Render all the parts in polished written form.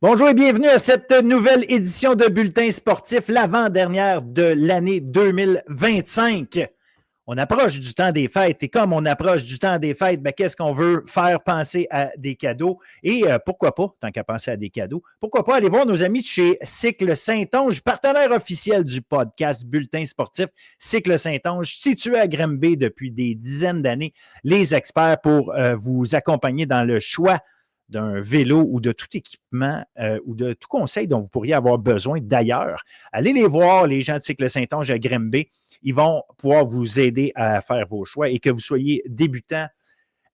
Bonjour et bienvenue à cette nouvelle édition de Bulletin sportif, l'avant-dernière de l'année 2025. On approche du temps des fêtes et comme on approche du temps des fêtes, qu'est-ce qu'on veut faire penser à des cadeaux? Et pourquoi pas, tant qu'à penser à des cadeaux, pourquoi pas aller voir nos amis de chez Cycle Saint-Onge, partenaire officiel du podcast Bulletin sportif. Cycle Saint-Onge, situé à Granby depuis des dizaines d'années, les experts pour vous accompagner dans le choix d'un vélo ou de tout équipement ou de tout conseil dont vous pourriez avoir besoin d'ailleurs. Allez les voir, les gens de Cycle Saint-Onge à Granby. Ils vont pouvoir vous aider à faire vos choix et que vous soyez débutant,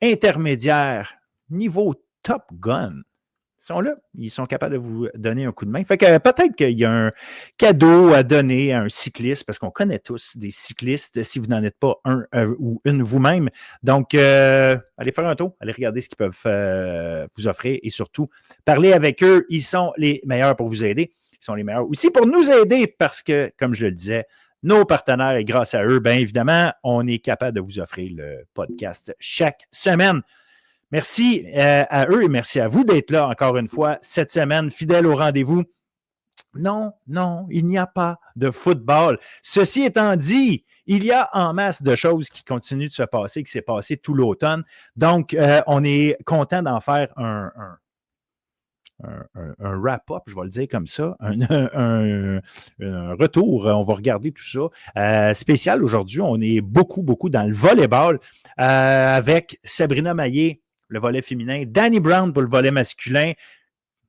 intermédiaire, niveau Top Gun. Ils sont là, ils sont capables de vous donner un coup de main. Fait que peut-être qu'il y a un cadeau à donner à un cycliste, parce qu'on connaît tous des cyclistes, si vous n'en êtes pas un ou une vous-même. Donc, allez faire un tour, allez regarder ce qu'ils peuvent vous offrir et surtout, parlez avec eux. Ils sont les meilleurs pour vous aider. Ils sont les meilleurs aussi pour nous aider parce que, comme je le disais, nos partenaires et grâce à eux, bien évidemment, on est capable de vous offrir le podcast chaque semaine. Merci à eux et merci à vous d'être là encore une fois cette semaine, fidèles au rendez-vous. Non, il n'y a pas de football. Ceci étant dit, il y a en masse de choses qui continuent de se passer, qui s'est passé tout l'automne. Donc, on est content d'en faire un wrap-up, je vais le dire comme ça, un retour. On va regarder tout ça. Spécial aujourd'hui, on est beaucoup dans le volleyball avec Sabrina Maillé, le volley féminin, Danny Brown pour le volley masculin,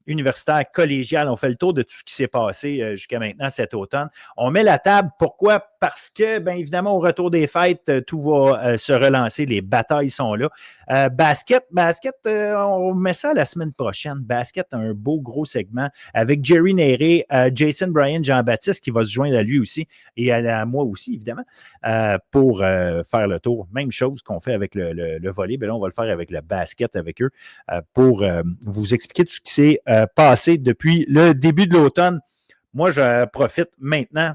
universitaire, collégial. On fait le tour de tout ce qui s'est passé jusqu'à maintenant cet automne. On met la table. Pourquoi? Parce que, bien évidemment, au retour des fêtes, tout va se relancer. Les batailles sont là. Basket, on met ça la semaine prochaine. Basket, un beau gros segment avec Jerry Néré, Jason Bryan, Jean-Baptiste qui va se joindre à lui aussi et à moi aussi, évidemment, pour faire le tour. Même chose qu'on fait avec le volley. Là, on va le faire avec le basket avec eux pour vous expliquer tout ce qui s'est passé depuis le début de l'automne. Moi, je profite maintenant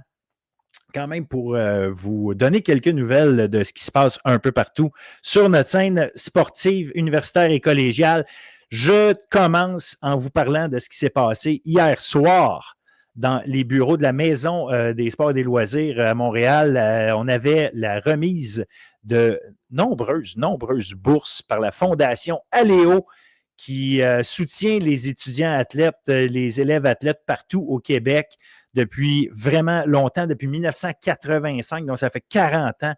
quand même pour vous donner quelques nouvelles de ce qui se passe un peu partout sur notre scène sportive, universitaire et collégiale. Je commence en vous parlant de ce qui s'est passé hier soir dans les bureaux de la Maison des sports et des loisirs à Montréal. On avait la remise de nombreuses bourses par la Fondation Aléo qui soutient les étudiants athlètes, les élèves athlètes partout au Québec depuis vraiment longtemps, depuis 1985. Donc, ça fait 40 ans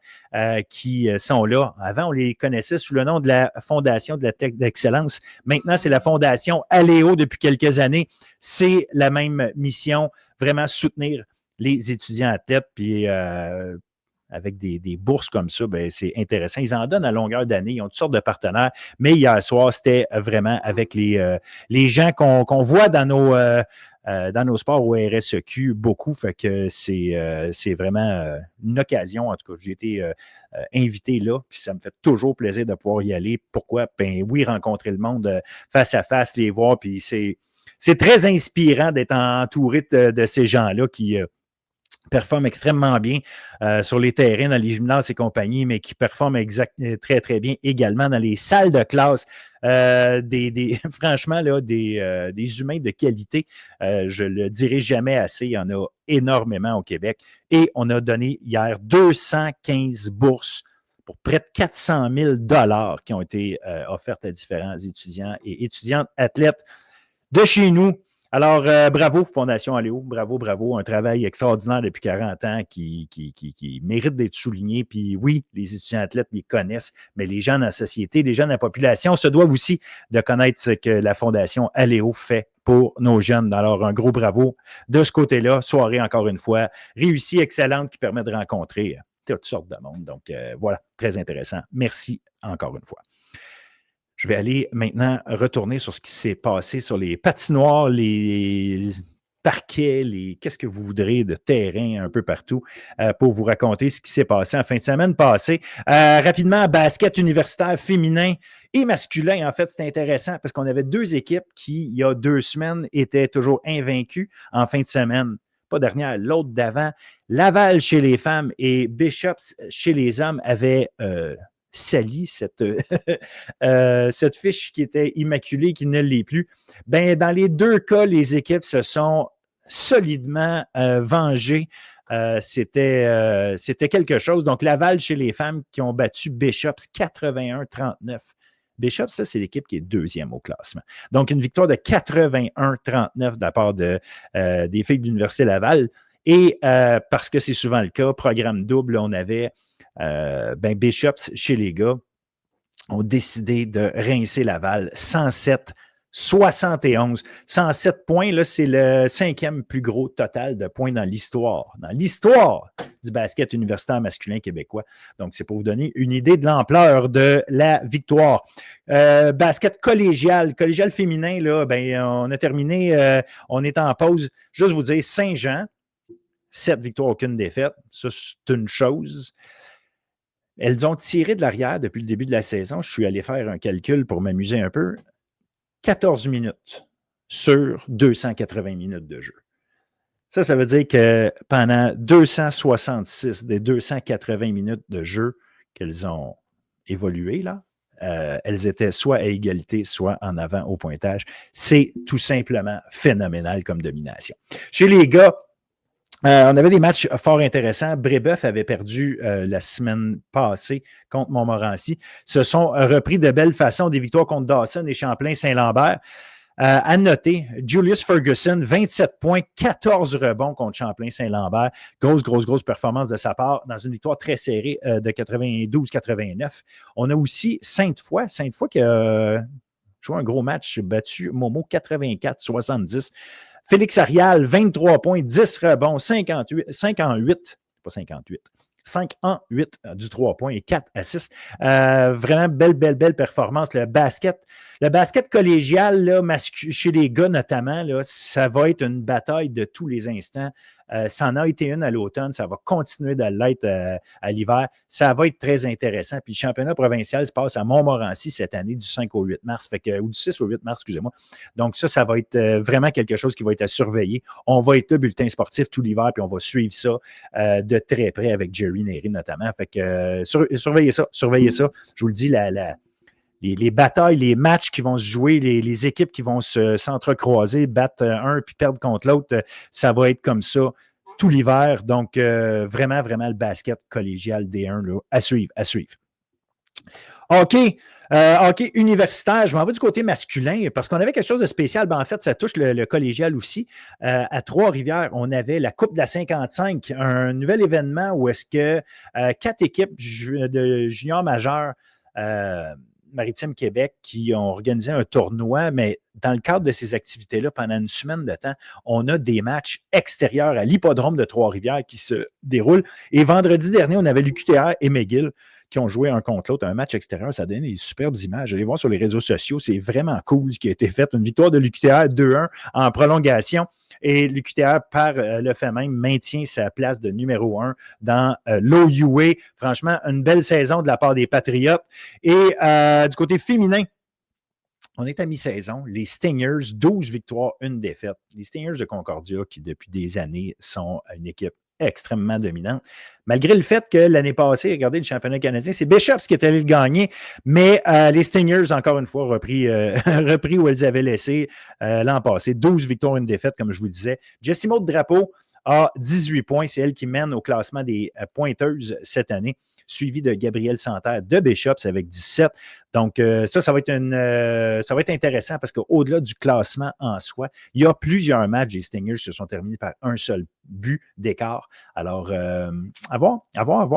qu'ils sont là. Avant, on les connaissait sous le nom de la Fondation de la Tech d'Excellence. Maintenant, c'est la Fondation Aléo depuis quelques années. C'est la même mission, vraiment soutenir les étudiants athlètes. Puis, avec des bourses comme ça, bien, c'est intéressant. Ils en donnent à longueur d'année. Ils ont toutes sortes de partenaires. Mais hier soir, c'était vraiment avec les gens qu'on voit dans nos sports au RSEQ beaucoup. Fait que c'est vraiment une occasion. En tout cas, j'ai été invité là. Puis ça me fait toujours plaisir de pouvoir y aller. Pourquoi? Ben oui, rencontrer le monde face à face, les voir. Puis c'est très inspirant d'être entouré de ces gens-là qui performent extrêmement bien sur les terrains, dans les gymnases et compagnie, mais qui performent très bien également dans les salles de classe. Franchement, là, des humains de qualité, je le dirai jamais assez. Il y en a énormément au Québec. Et on a donné hier 215 bourses pour près de 400 000 $ qui ont été offertes à différents étudiants et étudiantes athlètes de chez nous. Alors, bravo, Fondation Aléo, bravo, un travail extraordinaire depuis 40 ans qui mérite d'être souligné. Puis oui, les étudiants athlètes les connaissent, mais les gens dans la société, les gens de la population se doivent aussi de connaître ce que la Fondation Aléo fait pour nos jeunes. Alors, un gros bravo de ce côté-là. Soirée, encore une fois, réussie, excellente, qui permet de rencontrer toutes sortes de monde. Donc, voilà, très intéressant. Merci encore une fois. Je vais aller maintenant retourner sur ce qui s'est passé sur les patinoires, les parquets, qu'est-ce que vous voudrez de terrain un peu partout pour vous raconter ce qui s'est passé en fin de semaine passée. Rapidement, basket universitaire féminin et masculin. En fait, c'est intéressant parce qu'on avait deux équipes qui, il y a 2 semaines, étaient toujours invaincues en fin de semaine. Pas dernière, l'autre d'avant. Laval chez les femmes et Bishops chez les hommes avaient sali cette fiche qui était immaculée, qui ne l'est plus. Ben, dans les deux cas, les équipes se sont solidement vengées. C'était quelque chose. Donc, Laval chez les femmes qui ont battu Bishops 81-39. Bishops, ça, c'est l'équipe qui est deuxième au classement. Donc, une victoire de 81-39 de la part des filles de l'Université Laval. Et parce que c'est souvent le cas, programme double, on avait Bishops chez les gars ont décidé de rincer Laval 107-71. 107 points, là, c'est le 5e plus gros total de points dans l'histoire. Dans l'histoire du basket universitaire masculin québécois. Donc, c'est pour vous donner une idée de l'ampleur de la victoire. Basket collégial féminin, là, ben, on a terminé, on est en pause. Juste vous dire, Saint-Jean, 7 victoires, aucune défaite. Ça, c'est une chose. Elles ont tiré de l'arrière depuis le début de la saison. Je suis allé faire un calcul pour m'amuser un peu. 14 minutes sur 280 minutes de jeu. Ça veut dire que pendant 266 des 280 minutes de jeu qu'elles ont évolué, là, elles étaient soit à égalité, soit en avant au pointage. C'est tout simplement phénoménal comme domination. Chez les gars, on avait des matchs fort intéressants. Brébeuf avait perdu la semaine passée contre Montmorency. Se sont repris de belle façon des victoires contre Dawson et Champlain-Saint-Lambert. À noter, Julius Ferguson, 27 points, 14 rebonds contre Champlain-Saint-Lambert. Grosse performance de sa part dans une victoire très serrée de 92-89. On a aussi Sainte-Foy qui a joué un gros match, battu Momo 84-70. Félix Arial, 23 points, 10 rebonds, 5 en 8 du 3 points et 4 assists. Vraiment belle performance. Le basket collégial, là, chez les gars notamment, là, ça va être une bataille de tous les instants. Ça en a été une à l'automne, ça va continuer de l'être à l'hiver. Ça va être très intéressant. Puis le championnat provincial se passe à Montmorency cette année du 5 au 8 mars, ou du 6 au 8 mars, excusez-moi. Donc ça va être vraiment quelque chose qui va être à surveiller. On va être le bulletin sportif tout l'hiver, puis on va suivre ça de très près avec Jerry Néry notamment. Fait que surveillez ça. Je vous le dis, les batailles, les matchs qui vont se jouer, les équipes qui vont s'entrecroiser, battre un puis perdre contre l'autre, ça va être comme ça tout l'hiver. Donc, vraiment le basket collégial D1 là, à suivre. OK. Hockey universitaire, je m'en vais du côté masculin parce qu'on avait quelque chose de spécial. Ben, en fait, ça touche le collégial aussi. À Trois-Rivières, on avait la Coupe de la 55, un nouvel événement où est-ce que 4 équipes de juniors majeurs Maritime Québec qui ont organisé un tournoi, mais dans le cadre de ces activités-là, pendant une semaine de temps, on a des matchs extérieurs à l'hippodrome de Trois-Rivières qui se déroulent. Et vendredi dernier, on avait l'UQTR et McGill qui ont joué un contre l'autre, un match extérieur. Ça donne des superbes images. Allez voir sur les réseaux sociaux, c'est vraiment cool ce qui a été fait. Une victoire de l'UQTR 2-1 en prolongation. Et l'UQTR, par le fait même, maintient sa place de numéro 1 dans l'OUA. Franchement, une belle saison de la part des Patriotes. Et du côté féminin, on est à mi-saison. Les Stingers, 12 victoires, 1 défaite. Les Stingers de Concordia, qui depuis des années sont une équipe extrêmement dominante. Malgré le fait que l'année passée, regardez le championnat canadien, c'est Bishops qui est allé le gagner, mais les Stingers, encore une fois, repris où elles avaient laissé l'an passé. 12 victoires, 1 défaite, comme je vous disais. Jessie Maud Drapeau a 18 points. C'est elle qui mène au classement des pointeuses cette année, suivi de Gabrielle Santerre de Bishops avec 17. Donc, ça va être intéressant parce qu'au-delà du classement en soi, il y a plusieurs matchs des Stingers qui se sont terminés par un seul but d'écart. Alors, à voir.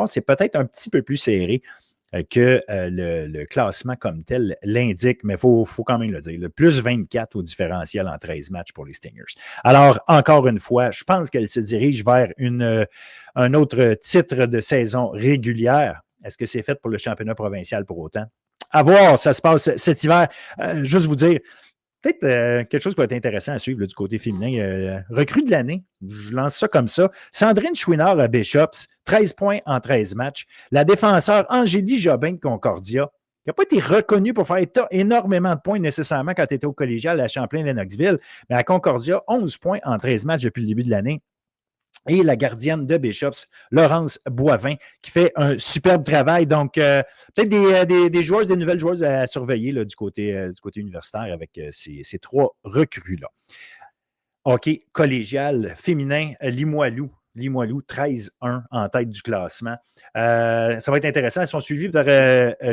C'est peut-être un petit peu plus serré que le classement comme tel l'indique, mais il faut quand même le dire. Le plus 24 au différentiel en 13 matchs pour les Stingers. Alors, encore une fois, je pense qu'elle se dirige vers un autre titre de saison régulière. Est-ce que c'est fait pour le championnat provincial pour autant? À voir, ça se passe cet hiver. Juste vous dire, peut-être quelque chose qui va être intéressant à suivre là, du côté féminin. Recrue de l'année, je lance ça comme ça. Sandrine Chouinard à Bishops, 13 points en 13 matchs. La défenseur Angélie Jobin de Concordia, qui n'a pas été reconnue pour faire énormément de points nécessairement quand elle était au collégial à Champlain-Lennoxville, mais à Concordia, 11 points en 13 matchs depuis le début de l'année. et la gardienne de Bishops, Laurence Boivin, qui fait un superbe travail. Donc, peut-être des joueuses, des nouvelles joueuses à surveiller là, du côté universitaire avec ces 3 recrues-là. Hockey collégial féminin, Limoilou. Limoilou, 13-1 en tête du classement. Ça va être intéressant. Ils sont suivis par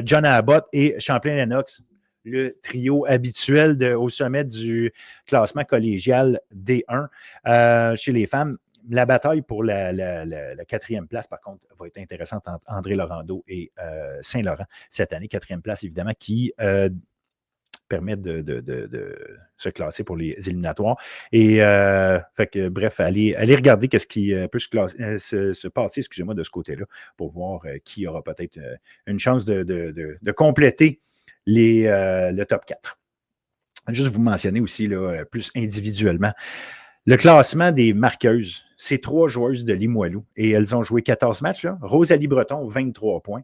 John Abbott et Champlain-Lennox, le trio habituel au sommet du classement collégial D1. Chez les femmes, la bataille pour la 4e place, par contre, va être intéressante entre André Laurando et Saint-Laurent cette année. 4e place, évidemment, qui permet de se classer pour les éliminatoires. Et fait que, bref, allez regarder ce qui peut se passer, excusez-moi, de ce côté-là, pour voir qui aura peut-être une chance de compléter le top 4. Juste vous mentionner aussi, là, plus individuellement, le classement des marqueuses, c'est 3 joueuses de Limoilou et elles ont joué 14 matchs. Là. Rosalie Breton, 23 points.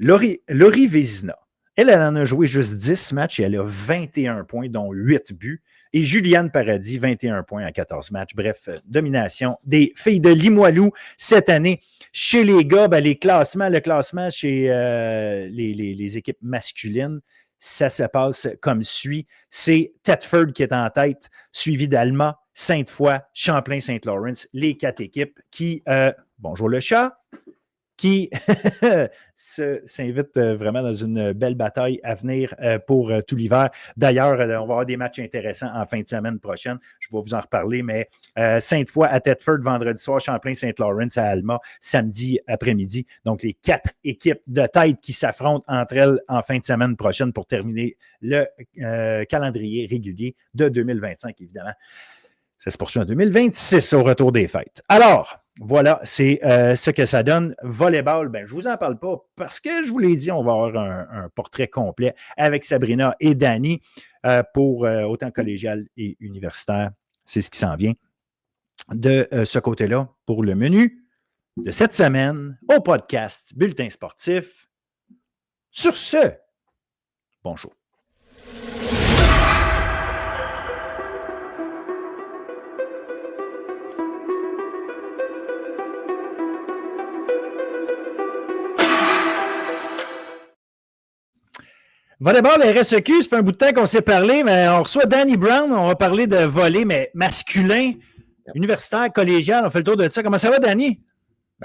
Laurie Vézina, elle en a joué juste 10 matchs et elle a 21 points, dont 8 buts. Et Juliane Paradis, 21 points à 14 matchs. Bref, domination des filles de Limoilou cette année. Chez les gars, le classement chez les équipes masculines, ça se passe comme suit. C'est Thetford qui est en tête, suivi d'Alma, Sainte-Foy, Champlain-Saint-Lawrence, les 4 équipes qui, bonjour le chat, qui s'invitent vraiment dans une belle bataille à venir pour tout l'hiver. D'ailleurs, on va avoir des matchs intéressants en fin de semaine prochaine. Je vais vous en reparler, mais Sainte-Foy à Thetford vendredi soir, Champlain-Saint-Lawrence à Alma samedi après-midi. Donc, les 4 équipes de tête qui s'affrontent entre elles en fin de semaine prochaine pour terminer le calendrier régulier de 2025, évidemment. Ça se poursuit en 2026 au retour des fêtes. Alors, voilà, c'est ce que ça donne. Volleyball, je ne vous en parle pas parce que je vous l'ai dit, on va avoir un portrait complet avec Sabrina et Dani pour autant collégial et universitaire. C'est ce qui s'en vient de ce côté-là pour le menu de cette semaine au podcast Bulletin sportif. Sur ce, bon show. Volleyball, RSEQ, ça fait un bout de temps qu'on s'est parlé, mais on reçoit Danny Brown, on va parler de volley, mais masculin, universitaire, collégial, on fait le tour de ça. Comment ça va, Danny?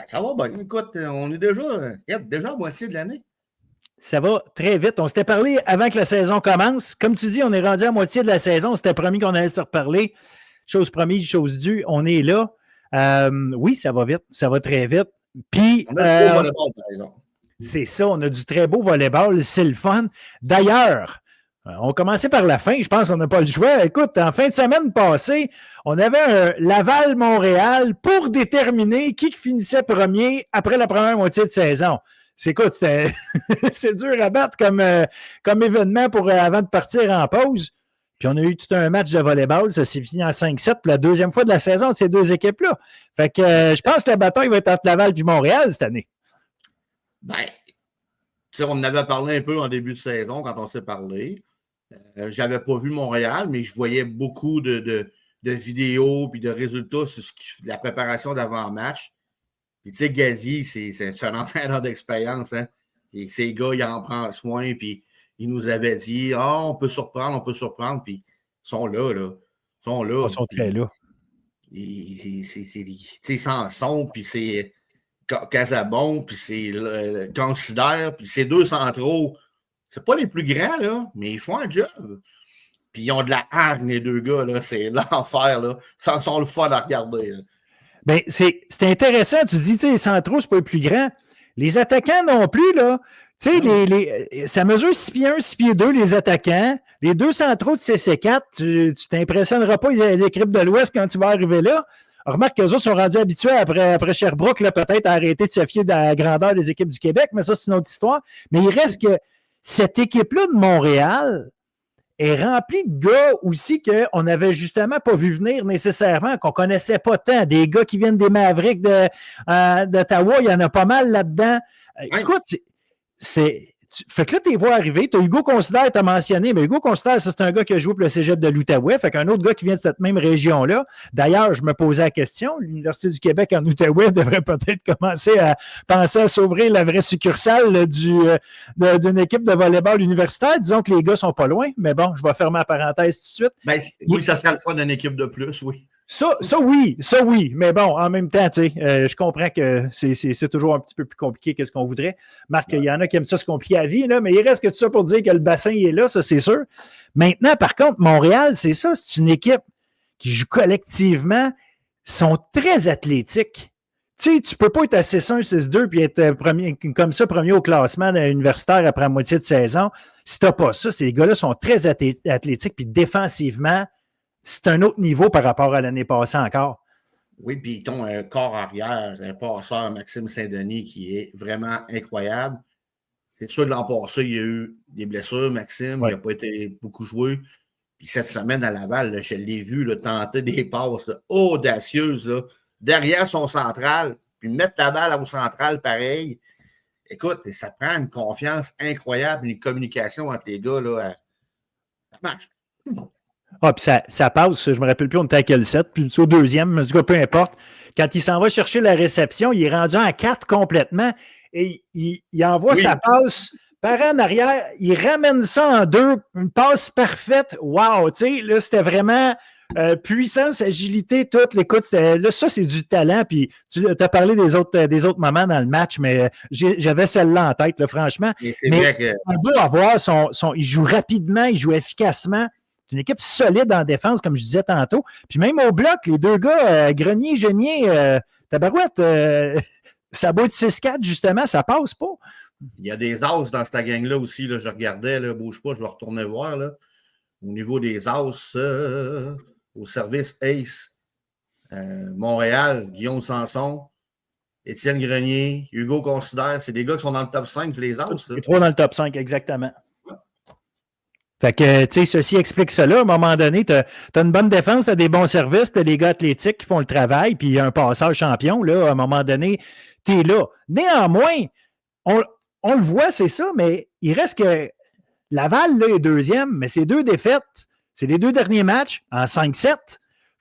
Ça va, bon. Écoute, on est déjà à moitié de l'année. Ça va très vite. On s'était parlé avant que la saison commence. Comme tu dis, on est rendu à moitié de la saison. On s'était promis qu'on allait se reparler. Chose promise, chose due, on est là. Oui, ça va vite, ça va très vite. Puis, on a du beau volleyball, par exemple. C'est ça, on a du très beau volleyball, c'est le fun. D'ailleurs, on commençait par la fin, je pense qu'on n'a pas le choix. Écoute, en fin de semaine passée, on avait un Laval-Montréal pour déterminer qui finissait premier après la première moitié de saison. C'est dur à battre comme événement avant de partir en pause. Puis on a eu tout un match de volleyball, ça s'est fini en 5-7 pour la deuxième fois de la saison de ces 2 équipes-là. Fait que je pense que la bataille va être entre Laval et Montréal cette année. On en avait parlé un peu en début de saison quand on s'est parlé. Je n'avais pas vu Montréal, mais je voyais beaucoup de vidéos et de résultats sur la préparation d'avant-match. Puis tu sais, Gazi, c'est un entraîneur d'expérience. Hein? Et ces gars, ils en prennent soin. Puis il nous avait dit on peut surprendre. Puis ils sont là. Ils sont là. Ils sont très là. C'est Sanson, puis c'est Casabon, puis c'est Considère, puis c'est 2 centraux. C'est pas les plus grands, là, mais ils font un job. Puis ils ont de la hargne, les 2 gars, là. C'est l'enfer, là. Ça sont le fun à regarder, là. C'est intéressant. Tu dis, les centraux, c'est pas les plus grands. Les attaquants non plus, là. Tu sais, ça mesure 6 pieds 1, 6 pieds 2, les attaquants. Les 2 centraux de CC4, tu t'impressionneras pas les équipes de l'Ouest quand tu vas arriver là. Remarque qu'eux autres sont rendus habitués après Sherbrooke, là, peut-être à arrêter de se fier de la grandeur des équipes du Québec, mais ça, c'est une autre histoire. Mais il reste que cette équipe-là de Montréal est remplie de gars aussi qu'on n'avait justement pas vu venir nécessairement, qu'on ne connaissait pas tant. Des gars qui viennent des Mavericks d'Ottawa, il y en a pas mal là-dedans. Écoute, Fait que là, tu les vois arriver. Tu as Hugo Considère, tu as mentionné, mais Hugo Considère, c'est un gars qui a joué pour le cégep de l'Outaouais. Fait qu'un autre gars qui vient de cette même région-là. D'ailleurs, je me posais la question, l'Université du Québec en Outaouais devrait peut-être commencer à penser à s'ouvrir la vraie succursale d'une équipe de volleyball universitaire. Disons que les gars sont pas loin, mais bon, je vais fermer la parenthèse tout de suite. Ben, oui, ça serait le fun d'une équipe de plus, oui. Ça oui, mais bon, en même temps, tu sais, je comprends que c'est toujours un petit peu plus compliqué que ce qu'on voudrait. Marc, il y en a qui aiment ça se compliquer la vie, là, mais il reste que tout ça pour dire que le bassin il est là, ça c'est sûr. Maintenant, par contre, Montréal, c'est ça, c'est une équipe qui joue collectivement, sont très athlétiques. Tu sais, tu peux pas être à 6-1, 6-2 puis être comme ça, premier au classement universitaire après la moitié de saison. Si t'as pas ça, ces gars-là sont très athlétiques, puis défensivement, c'est un autre niveau par rapport à l'année passée encore. Oui, puis ton corps arrière, un passeur, Maxime Saint-Denis, qui est vraiment incroyable. C'est sûr que l'an passé, il y a eu des blessures, Maxime, il n'a pas été beaucoup joué. Puis cette semaine à Laval, là, je l'ai vu là, tenter des passes là, audacieuses là, derrière son central, puis mettre la balle au central pareil. Écoute, ça prend une confiance incroyable, une communication entre les gars. Là, ça marche. Ah, puis ça passe, je me rappelle plus, on était à quel set, puis au deuxième, en tout cas, peu importe. Quand il s'en va chercher la réception, il est rendu en 4 complètement et il envoie sa passe par en arrière, il ramène ça en 2, une passe parfaite. Wow, tu sais, là, c'était vraiment puissance, agilité, tout. Écoute, là, ça, c'est du talent, puis tu as parlé des autres moments dans le match, mais j'avais celle-là en tête, là, franchement. Mais vrai que... on peut avoir il joue rapidement, il joue efficacement. C'est une équipe solide en défense, comme je disais tantôt. Puis même au bloc, les deux gars, Grenier, Genier, Tabarouette, ça doit être 6-4, justement, ça passe pas. Il y a des as dans cette gang-là aussi. Là, je regardais, là, bouge pas, je vais retourner voir. Là, au niveau des as, au service Ace, Montréal, Guillaume Sanson, Étienne Grenier, Hugo Considère, c'est des gars qui sont dans le top 5, les as. Les 3 dans le top 5, exactement. Fait que, tu sais, ceci explique cela. À un moment donné, tu as une bonne défense, tu as des bons services, tu as des gars athlétiques qui font le travail, puis un passeur champion, là, à un moment donné, tu es là. Néanmoins, on le voit, c'est ça, mais il reste que Laval, là, est deuxième, mais c'est 2 défaites. C'est les 2 derniers matchs en 5-7.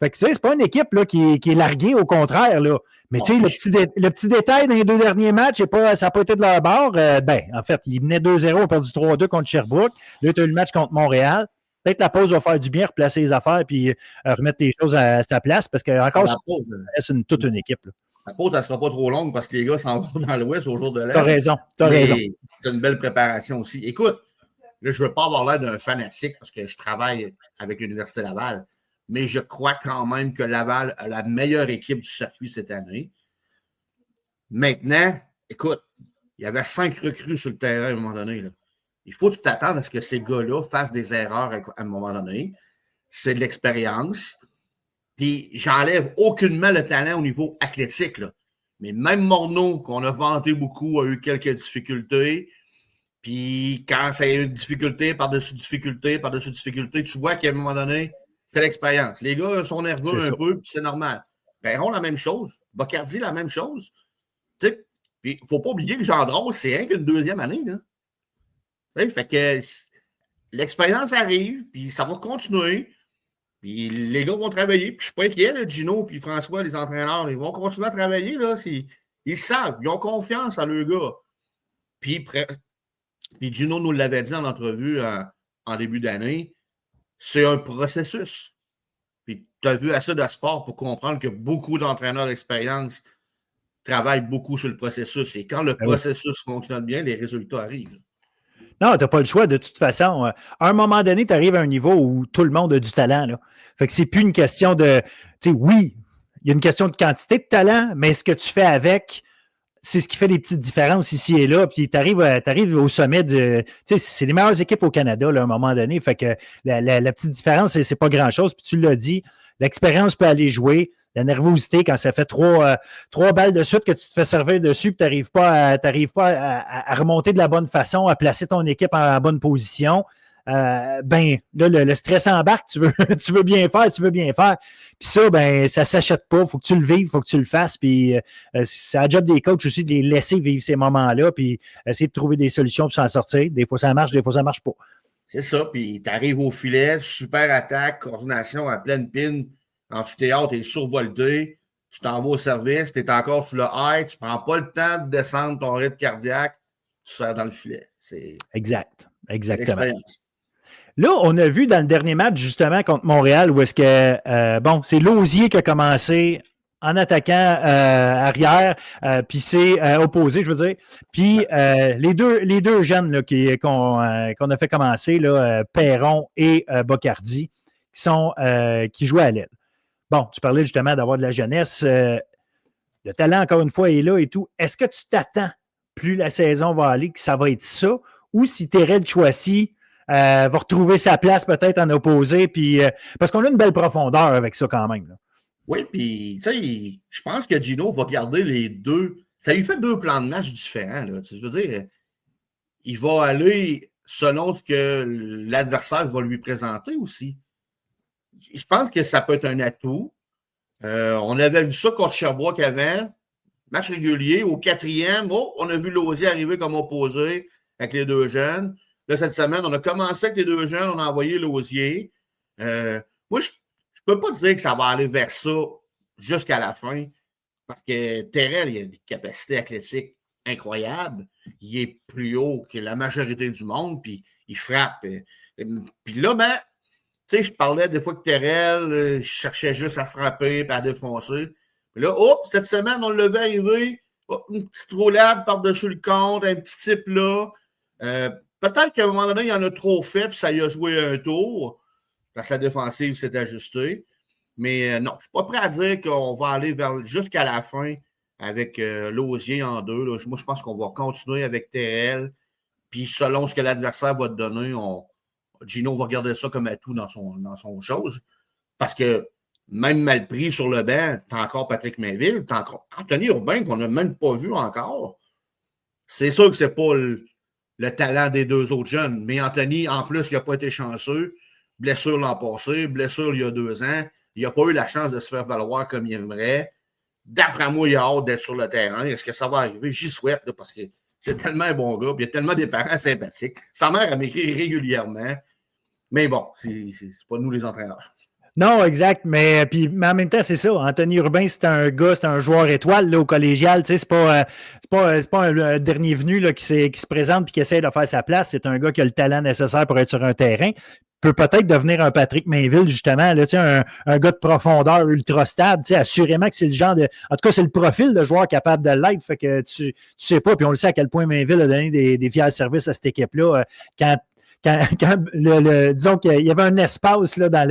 Fait que, tu sais, c'est pas une équipe là, qui est larguée, au contraire, là. Mais tu sais, le petit détail dans les 2 derniers matchs, ça n'a pas été de leur bord. En fait, ils menaient 2-0, ont perdu 3-2 contre Sherbrooke. Là, tu as eu le match contre Montréal. Peut-être la pause va faire du bien, replacer les affaires puis remettre les choses à sa place parce que encore, c'est toute une équipe. Là. La pause, elle ne sera pas trop longue parce que les gars s'en vont dans l'Ouest au jour de l'an. T'as raison. C'est une belle préparation aussi. Écoute, là, je ne veux pas avoir l'air d'un fanatique parce que je travaille avec l'Université Laval. Mais je crois quand même que Laval a la meilleure équipe du circuit cette année. Maintenant, écoute, il y avait 5 recrues sur le terrain à un moment donné. Là. Il faut tout attendre à ce que ces gars-là fassent des erreurs à un moment donné. C'est de l'expérience. Puis, j'enlève aucunement le talent au niveau athlétique. Là. Mais même Morneau, qu'on a vanté beaucoup, a eu quelques difficultés. Puis, quand ça a eu une difficulté, par-dessus difficulté, tu vois qu'à un moment donné, c'est l'expérience. Les gars sont nerveux un peu, puis c'est normal. Perron, la même chose. Bacardi, la même chose. Puis, il ne faut pas oublier que Gendron, c'est rien qu'une 2e année. Là. Fait que l'expérience arrive, puis ça va continuer. Puis les gars vont travailler. Puis je ne suis pas inquiet, là, Gino puis François, les entraîneurs, ils vont continuer à travailler. Là, ils savent, ils ont confiance à leurs gars. Puis Gino nous l'avait dit en entrevue en début d'année. C'est un processus. Puis tu as vu assez de sport pour comprendre que beaucoup d'entraîneurs d'expérience travaillent beaucoup sur le processus. Et quand le processus fonctionne bien, les résultats arrivent. Non, tu n'as pas le choix de toute façon. À un moment donné, tu arrives à un niveau où tout le monde a du talent. Là. Fait que c'est plus une question de. Tu sais, oui, il y a une question de quantité de talent, mais ce que tu fais avec, c'est ce qui fait les petites différences ici et là. Puis tu arrives au sommet de. Tu sais, c'est les meilleures équipes au Canada là, à un moment donné. Fait que la petite différence, c'est pas grand-chose. Puis tu l'as dit, l'expérience peut aller jouer. La nervosité, quand ça fait 3 balles de suite que tu te fais servir dessus, puis tu n'arrives pas à remonter de la bonne façon, à placer ton équipe en bonne position. ben, là, le stress embarque, tu veux, tu veux bien faire, tu veux bien faire. Puis ça, ben, ça s'achète pas. Il faut que tu le vives, il faut que tu le fasses. Puis c'est la job des coachs aussi de les laisser vivre ces moments-là, puis essayer de trouver des solutions pour s'en sortir. Des fois, ça marche, des fois, ça marche pas. C'est ça, puis tu arrives au filet, super attaque, coordination à pleine pine, amphithéâtre est survolté, tu t'en vas au service, tu es encore sur le high, tu prends pas le temps de descendre ton rythme cardiaque, tu sers dans le filet. C'est Exactement. l'expérience. Là, on a vu dans le dernier match, justement, contre Montréal, où est-ce que, bon, c'est Lausier qui a commencé en attaquant arrière, puis c'est opposé, je veux dire. Puis les deux jeunes là, qu'on a fait commencer, là, Perron et Bocardi, qui jouent à l'aile. Bon, tu parlais justement d'avoir de la jeunesse. Le talent, encore une fois, est là et tout. Est-ce que tu t'attends, plus la saison va aller, que ça va être ça? Ou si Terrell Chouassi va retrouver sa place peut-être en opposé, puis parce qu'on a une belle profondeur avec ça quand même. Là. Oui, puis tu sais, je pense que Gino va garder les deux. Ça lui fait deux plans de match différents. Là. Je veux dire, il va aller selon ce que l'adversaire va lui présenter aussi. Je pense que ça peut être un atout. On avait vu ça contre Sherbrooke avant. Match régulier. Au 4e, on a vu Lausier arriver comme opposé avec les deux jeunes. Là, cette semaine, on a commencé avec les deux jeunes, on a envoyé Lausier. Moi, je ne peux pas dire que ça va aller vers ça jusqu'à la fin, parce que Terrell, il a des capacités athlétiques incroyables. Il est plus haut que la majorité du monde, puis il frappe. Puis là, ben, tu sais, je parlais des fois que Terrell, je cherchais juste à frapper et à défoncer. Puis là, cette semaine, on l'a vu arriver. Une petite roulade par-dessus le compte, un petit type là. Peut-être qu'à un moment donné, il en a trop fait, puis ça y a joué un tour. Parce que la défensive s'est ajustée. Mais non, je ne suis pas prêt à dire qu'on va aller jusqu'à la fin avec Lausier en deux. Là. Moi, je pense qu'on va continuer avec Terrell. Puis selon ce que l'adversaire va te donner, Gino va regarder ça comme atout dans son chose. Parce que même mal pris sur le banc, t'as encore Patrick Mainville, t'as encore Anthony Urbain qu'on n'a même pas vu encore. C'est sûr que c'est pas le talent des deux autres jeunes, mais Anthony, en plus, il n'a pas été chanceux. Blessure l'an passé, blessure il y a 2 ans. Il n'a pas eu la chance de se faire valoir comme il aimerait. D'après moi, il a hâte d'être sur le terrain. Est-ce que ça va arriver? J'y souhaite, là, parce que c'est tellement un bon gars, puis il y a tellement des parents sympathiques. Sa mère, elle m'écrit régulièrement. Mais bon, c'est pas nous les entraîneurs. Non, exact. Mais en même temps, c'est ça. Anthony Urbain, c'est un gars, c'est un joueur étoile là, au collégial. C'est pas un dernier venu là, qui se présente et qui essaie de faire sa place. C'est un gars qui a le talent nécessaire pour être sur un terrain. Peut peut-être devenir un Patrick Mainville, justement, là, un gars de profondeur ultra stable. Assurément que c'est le genre de. En tout cas, c'est le profil de joueur capable de l'être. Fait que tu sais pas, puis on le sait à quel point Mainville a donné des fiers services à cette équipe-là. Quand disons qu'il y avait un espace là, dans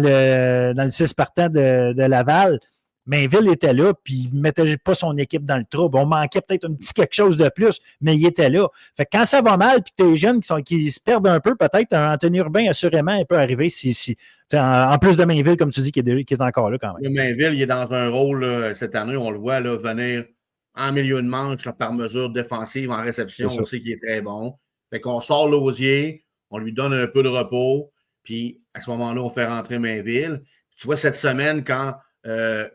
le 6 partant de Laval, Mainville était là, puis il ne mettait pas son équipe dans le trouble. On manquait peut-être un petit quelque chose de plus, mais il était là. Fait que quand ça va mal, puis que tu es jeune qui se perdent un peu, peut-être un Anthony Urbain, assurément, il peut arriver en plus de Mainville, comme tu dis, qui est encore là quand même. Mainville, il est dans un rôle, cette année, on le voit là, venir en milieu de manche là, par mesure défensive en réception. On sait qu'il est très bon. Fait qu'on sort Lausier, on lui donne un peu de repos, puis à ce moment-là, on fait rentrer Mainville. Tu vois, cette semaine, quand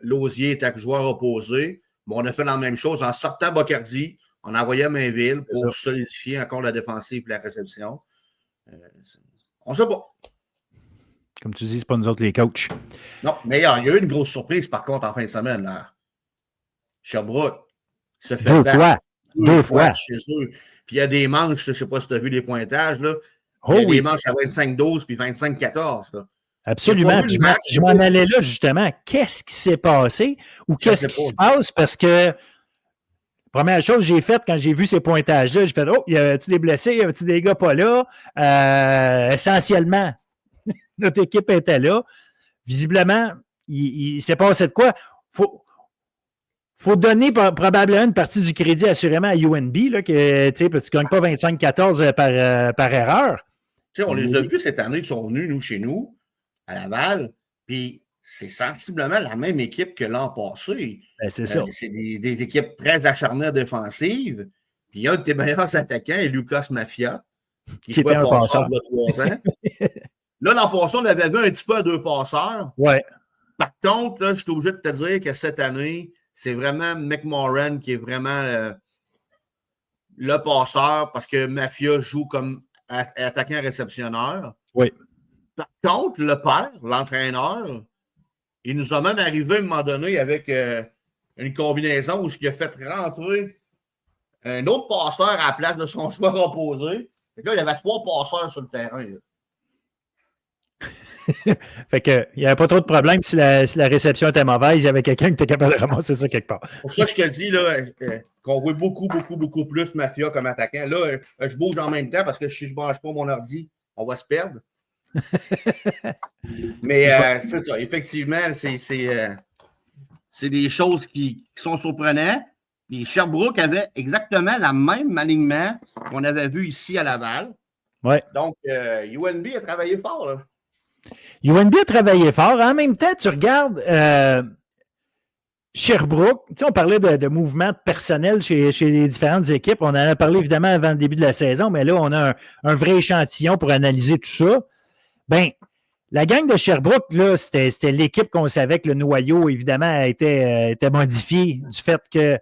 Lausier était avec joueur opposé, on a fait la même chose. En sortant Bocardi, on envoyait Mainville pour solidifier encore la défensive et la réception. On ne sait pas. Comme tu dis, c'est pas nous autres les coachs. Non, mais il y a eu une grosse surprise, par contre, en fin de semaine. Là. Sherbrooke se fait deux fois chez eux. Puis il y a des manches, je ne sais pas si tu as vu les pointages, là. Il y a des manches à 25-12 puis 25-14. Absolument. Je m'en allais là, justement. Qu'est-ce qui s'est passé ou qu'est-ce qui se passe? Parce que première chose que j'ai faite quand j'ai vu ces pointages-là, j'ai fait y a-tu des blessés? Y a-tu des gars pas là? Essentiellement, notre équipe était là. Visiblement, il s'est passé de quoi? Faut donner probablement une partie du crédit assurément à UNB, là, parce qu'ils ne gagnent pas 25-14 par erreur. On les a vus cette année, ils sont venus chez nous, à Laval, puis c'est sensiblement la même équipe que l'an passé. Ben, c'est ça. C'est des équipes très acharnées défensives. Puis un de tes meilleurs attaquants est Lucas Mafia. qui était un passeur il y a 3 ans. Là, l'an passé, on avait vu un petit peu à 2 passeurs. Ouais. Par contre, là, je suis obligé de te dire que cette année, c'est vraiment McMorran qui est vraiment le passeur parce que Mafia joue comme attaquant-réceptionneur. Oui. Par contre, le père, l'entraîneur, il nous a même arrivé à un moment donné avec une combinaison où il a fait rentrer un autre passeur à la place de son choix opposé. Et là, il y avait 3 passeurs sur le terrain. Là. Fait que il n'y avait pas trop de problème si la réception était mauvaise, il y avait quelqu'un qui était capable de ramasser ça quelque part. C'est pour ça que je te dis là, qu'on voit beaucoup plus Mafia comme attaquant. Là, je bouge en même temps parce que si je ne branche pas mon ordi, on va se perdre. Mais c'est ça, effectivement, c'est des choses qui sont surprenantes. Puis Sherbrooke avait exactement le même alignement qu'on avait vu ici à Laval. Ouais. Donc, UNB a travaillé fort. Là. UNB a travaillé fort. En même temps, tu regardes Sherbrooke, tu sais, on parlait de mouvement personnel chez les différentes équipes. On en a parlé évidemment avant le début de la saison, mais là, on a un vrai échantillon pour analyser tout ça. Bien, la gang de Sherbrooke, là, c'était l'équipe qu'on savait que le noyau, évidemment, était modifié du fait que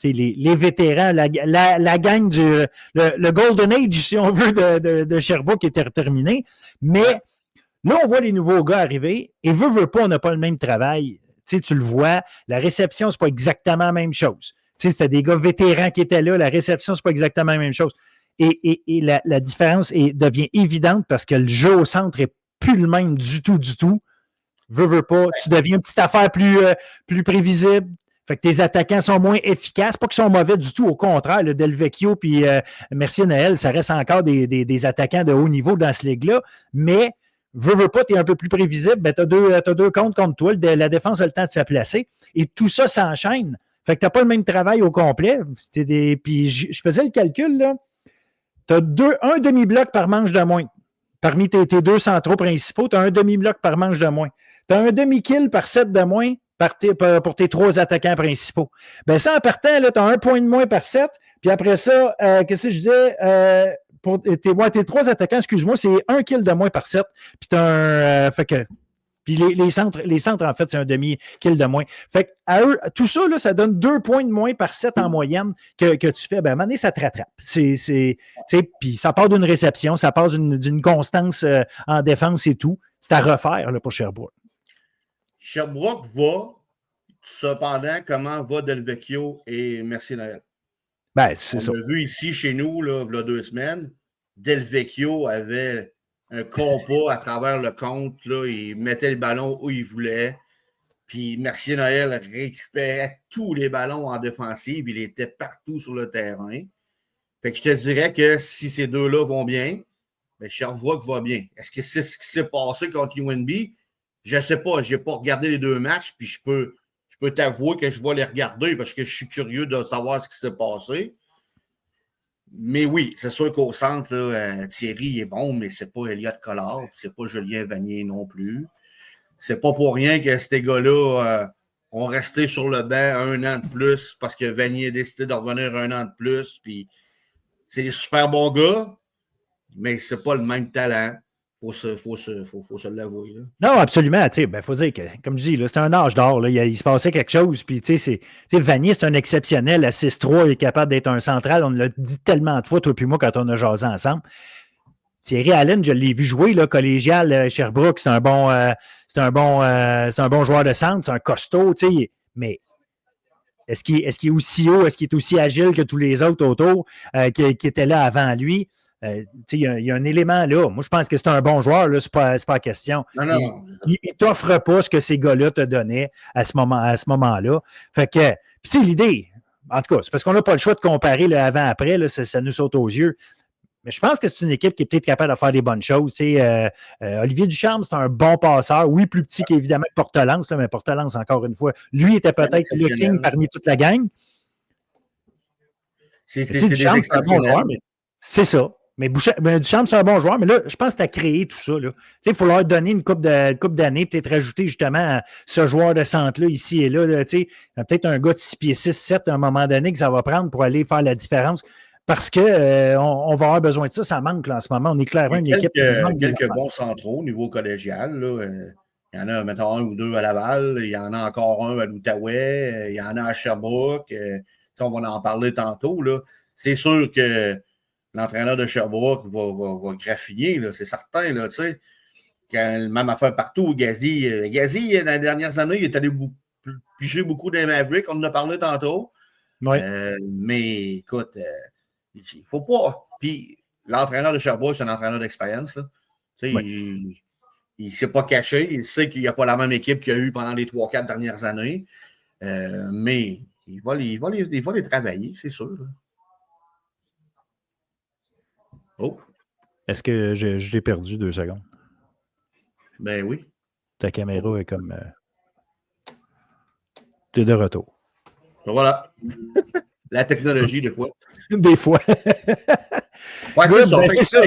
les vétérans, la gang le Golden Age, si on veut, de Sherbrooke était terminé. Mais là, on voit les nouveaux gars arriver et veut pas, on n'a pas le même travail. Tu le vois, la réception, c'est pas exactement la même chose. C'était des gars vétérans qui étaient là, la réception, c'est pas exactement la même chose. Et la différence devient évidente parce que le jeu au centre est plus le même du tout. Veux pas. Tu deviens une petite affaire plus prévisible. Fait que tes attaquants sont moins efficaces. Pas qu'ils sont mauvais du tout. Au contraire, le Del Vecchio puis Mercier-Noël, ça reste encore des attaquants de haut niveau dans ce ligue-là. Mais, veux pas, tu es un peu plus prévisible. Ben, tu as deux comptes contre toi. La défense a le temps de se placer. Et tout ça s'enchaîne. Fait que tu n'as pas le même travail au complet. Puis je faisais le calcul, là. Tu as un demi-bloc par manche de moins. Parmi tes 2 centraux principaux, tu as un demi-bloc par manche de moins. Tu as un demi-kill par 7 de moins pour tes 3 attaquants principaux. Bien, ça, en partant, tu as 1 point de moins par 7. Puis après ça, qu'est-ce que je disais? Pour tes 3 attaquants, excuse-moi, c'est 1 kill de moins par 7. Puis tu as un. Fait que. Puis les centres, en fait, c'est un demi-kill de moins. Fait que à eux, tout ça, là, ça donne 2 points de moins par 7 en moyenne que tu fais. Ben, à un moment donné, ça te rattrape. Puis ça part d'une réception, ça part d'une constance en défense et tout. C'est à refaire là, pour Sherbrooke. Sherbrooke va, cependant, comment va Del Vecchio et Mercier-Noël. Ben, c'est ça. On l'a vu ici, chez nous, là, il y a 2 semaines. Del Vecchio avait un compas à travers le compte. Là, il mettait le ballon où il voulait. Puis Mercier-Noël récupérait tous les ballons en défensive. Il était partout sur le terrain. Fait que je te dirais que si ces deux-là vont bien, bien Sherbrooke va bien. Est-ce que c'est ce qui s'est passé contre UNB? Je ne sais pas. Je n'ai pas regardé les 2 matchs. Puis je peux t'avouer que je vais les regarder parce que je suis curieux de savoir ce qui s'est passé. Mais oui, c'est sûr qu'au centre, là, Thierry est bon, mais c'est pas Elliott Collard, c'est pas Julien Vanier non plus. C'est pas pour rien que ces gars-là ont resté sur le banc 1 an de plus parce que Vanier a décidé de revenir 1 an de plus. Puis c'est des super bons gars, mais c'est pas le même talent. Faut se l'avouer. Là. Non, absolument. Il faut dire que, comme je dis, là, c'est un âge d'or. Là, il se passait quelque chose. Puis, Vanier, c'est un exceptionnel. À 6-3, il est capable d'être un central. On l'a dit tellement de fois, toi et moi, quand on a jasé ensemble. Thierry Allen, je l'ai vu jouer, là, collégial, Sherbrooke. C'est un bon joueur de centre. C'est un costaud. Mais est-ce qu'il est aussi haut? Est-ce qu'il est aussi agile que tous les autres autour qui étaient là avant lui? Il y a un élément là. Moi, je pense que c'est un bon joueur, là, c'est pas la question. Non. Il ne t'offre pas ce que ces gars-là te donnaient à ce moment-là. Fait que, c'est l'idée. En tout cas, c'est parce qu'on n'a pas le choix de comparer le avant-après, ça nous saute aux yeux. Mais je pense que c'est une équipe qui est peut-être capable de faire des bonnes choses. Olivier Ducharme, c'est un bon passeur. Oui, plus petit qu'évidemment Portelance, mais Portelance, encore une fois, lui était peut-être le king parmi toute la gang. Ducharme, c'est un bon joueur, mais c'est ça. Mais Duchamp, c'est un bon joueur, mais là, je pense que tu as créé tout ça. Il faut leur donner une couple d'années, peut-être rajouter justement ce joueur de centre-là, ici et là. Peut-être un gars de 6 pieds 6, 7 à un moment donné que ça va prendre pour aller faire la différence. parce qu'on va avoir besoin de ça. Ça manque là, en ce moment. On est clairement une équipe qui manque des quelques bons centraux au niveau collégial. Là. Il y en a, mettons, un ou deux à Laval. Il y en a encore un à l'Outaouais. Il y en a à Sherbrooke. On va en parler tantôt. Là. C'est sûr que l'entraîneur de Sherbrooke va graffiner, là, c'est certain. Là, même affaire partout. Gazi, dans les dernières années, il est allé piger beaucoup des Mavericks. On en a parlé tantôt. Oui. Mais écoute, il ne faut pas. Puis l'entraîneur de Sherbrooke, c'est un entraîneur d'expérience. Oui. Il ne s'est pas caché. Il sait qu'il n'y a pas la même équipe qu'il y a eu pendant les 3-4 dernières années. Mais il va les travailler, c'est sûr. Là. Oh. Est-ce que je l'ai perdu 2 secondes? Ben oui. Ta caméra est comme... T'es de retour. Voilà. La technologie, des fois. Des fois. Ouais, Good, c'est ça.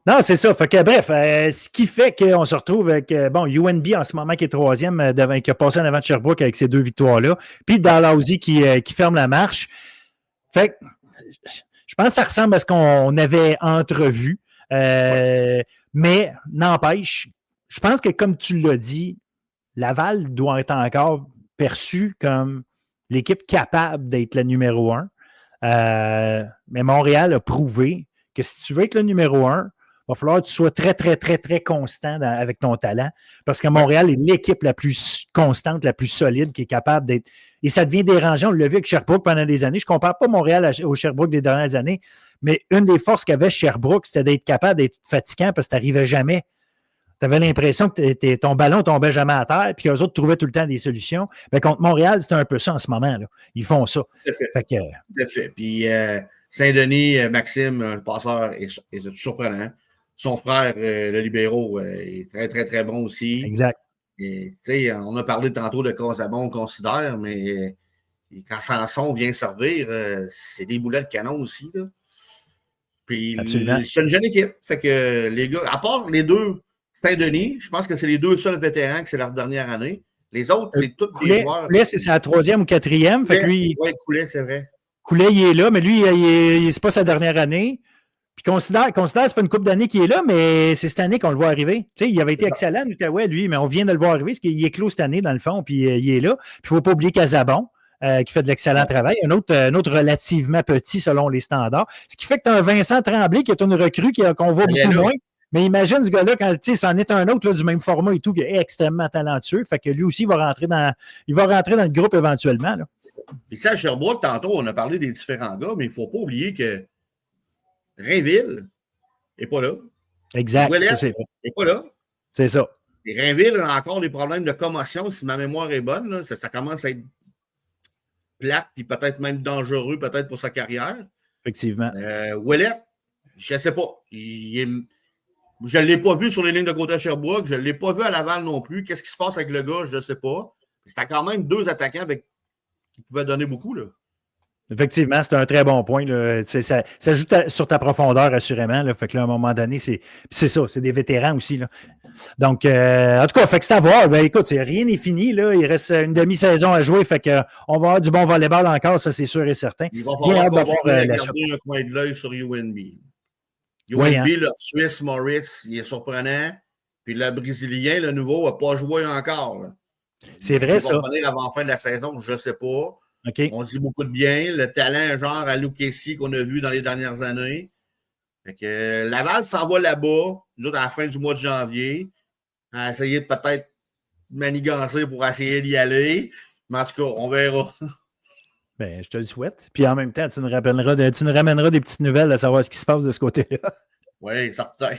Non, c'est ça. Fait que, bref, ce qui fait qu'on se retrouve avec UNB en ce moment qui est 3e, qui a passé en avant de Sherbrooke avec ces 2 victoires-là. Puis Dalhousie qui ferme la marche. Fait que, je pense que ça ressemble à ce qu'on avait entrevu. Mais n'empêche, je pense que comme tu l'as dit, Laval doit être encore perçu comme l'équipe capable d'être la numéro 1. Mais Montréal a prouvé que si tu veux être le numéro 1, il va falloir que tu sois très, très, très, très constant avec ton talent. Parce que Montréal est l'équipe la plus constante, la plus solide, qui est capable d'être. Et ça devient dérangeant. On l'a vu avec Sherbrooke pendant des années. Je ne compare pas Montréal au Sherbrooke des dernières années, mais une des forces qu'avait Sherbrooke, c'était d'être capable d'être fatigant parce que tu n'arrivais jamais. Tu avais l'impression que ton ballon ne tombait jamais à terre, puis qu'eux autres trouvaient tout le temps des solutions. Mais contre Montréal, c'est un peu ça en ce moment. Là. Ils font ça. Tout à fait. Puis Saint-Denis, Maxime, un passeur, est surprenant. Son frère, le libéraux, est très, très, très bon aussi. Exact. Et, on a parlé tantôt de Casabon, on considère, mais quand Sanson vient servir, c'est des boulets de canon aussi. Là. Puis c'est une jeune équipe. Fait que les gars, à part les 2 Saint-Denis, je pense que c'est les 2 seuls vétérans que c'est leur dernière année. Les autres, c'est tous des joueurs. Coulet, c'est sa 3e ou 4e. Oui, Coulet, c'est vrai. Coulet, il est là, mais lui, c'est pas sa dernière année. Puis considère que ça fait une couple d'années qu'il est là, mais c'est cette année qu'on le voit arriver. Tu sais, il avait été excellent, l'Outaouais, lui, mais on vient de le voir arriver parce qu'il est clos cette année, dans le fond, puis il est là. Puis il ne faut pas oublier Casabon, qui fait de l'excellent travail. Un autre relativement petit selon les standards. Ce qui fait que tu as un Vincent Tremblay qui est une recrue qu'on voit beaucoup moins. Mais imagine ce gars-là, quand c'en est un autre là, du même format et tout, qui est extrêmement talentueux. Fait que lui aussi il va rentrer dans le groupe éventuellement. Là. Puis ça, à Sherbrooke, tantôt, on a parlé des différents gars, mais il ne faut pas oublier que Rainville n'est pas là. Exact. n'est pas là. C'est ça. Et Rainville a encore des problèmes de commotion, si ma mémoire est bonne. Là, ça commence à être plate, puis peut-être même dangereux, peut-être pour sa carrière. Effectivement. Ouellet, je ne sais pas. Je ne l'ai pas vu sur les lignes de côté à Sherbrooke. Je ne l'ai pas vu à Laval non plus. Qu'est-ce qui se passe avec le gars? Je ne sais pas. C'était quand même 2 attaquants qui pouvaient donner beaucoup. Là. Effectivement, c'est un très bon point. Là. Ça joue sur ta profondeur, assurément. Là. Fait que là, à un moment donné, c'est ça. C'est des vétérans aussi. Là. Donc, en tout cas, fait que c'est à voir. Ben, écoute, rien n'est fini. Là. Il reste une demi-saison à jouer. Fait que on va avoir du bon volleyball encore, ça, c'est sûr et certain. Il va falloir garder un coin de l'œil sur UNB. UNB, le Suisse Moritz, il est surprenant. Puis le Brésilien, le nouveau, n'a pas joué encore. Là. C'est vrai, ça. Il va revenir avant la fin de la saison, je ne sais pas. Okay. On dit beaucoup de bien. Le talent, genre à Lucchesi qu'on a vu dans les dernières années. Fait que Laval s'en va là-bas, nous autres, à la fin du mois de janvier, à essayer de peut-être manigancer pour essayer d'y aller. Mais en tout cas, on verra. Ben, je te le souhaite. Puis en même temps, tu nous ramèneras des petites nouvelles à savoir ce qui se passe de ce côté-là. Oui, certain.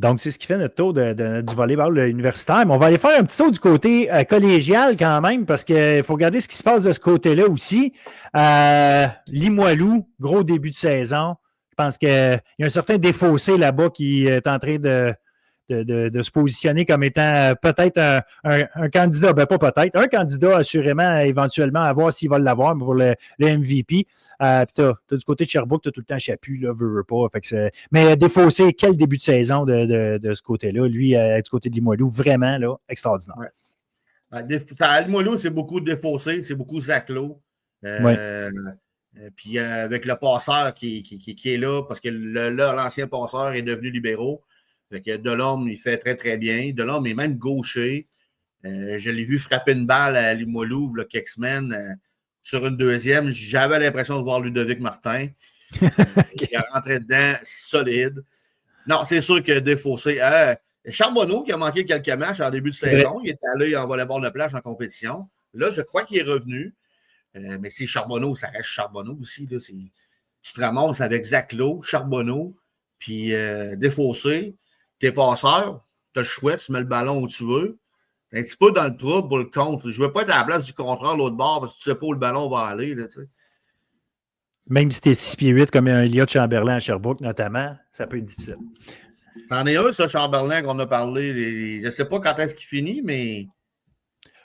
Donc, c'est ce qui fait notre tour du volleyball universitaire. Mais on va aller faire un petit tour du côté collégial quand même, parce qu'il faut regarder ce qui se passe de ce côté-là aussi. Limoilou, gros début de saison. Je pense qu'il y a un certain défaussé là-bas qui est en train de se positionner comme étant peut-être un candidat, ben pas peut-être, un candidat assurément, éventuellement, à voir s'il va l'avoir pour le MVP. Puis t'as du côté de Sherbrooke, t'as tout le temps Chaput, là, veut pas. Fait que mais défaussé, quel début de saison de ce côté-là. Lui, du côté de Limoilou, vraiment là, extraordinaire. Ouais. À Limoilou, c'est beaucoup défaussé, c'est beaucoup Zaclo. Puis avec le passeur qui est là, parce que l'ancien passeur est devenu libéraux. Fait que Delorme, il fait très, très bien. Delorme est même gaucher. Je l'ai vu frapper une balle à Limoilou, là, quelques semaines, sur une deuxième. J'avais l'impression de voir Ludovic Martin. Il est rentré dedans solide. Non, c'est sûr que défaussé. Charbonneau, qui a manqué quelques matchs en début de saison, il est allé en volleyball de plage en compétition. Là, je crois qu'il est revenu. Mais c'est Charbonneau, ça reste Charbonneau aussi. Là, tu te ramasses avec Zach Lowe, Charbonneau, puis défaussé. T'es passeur, t'as le choix, tu mets le ballon où tu veux. T'es un petit peu dans le trouble pour le contre. Je ne veux pas être à la place du contraire l'autre bord parce que tu ne sais pas où le ballon va aller. Là, tu sais. Même si tu es 6 pieds 8 comme un Elliott Chamberlain à Sherbrooke, notamment, ça peut être difficile. C'en est un, ça, Chamberlain, qu'on a parlé. Je ne sais pas quand est-ce qu'il finit, mais.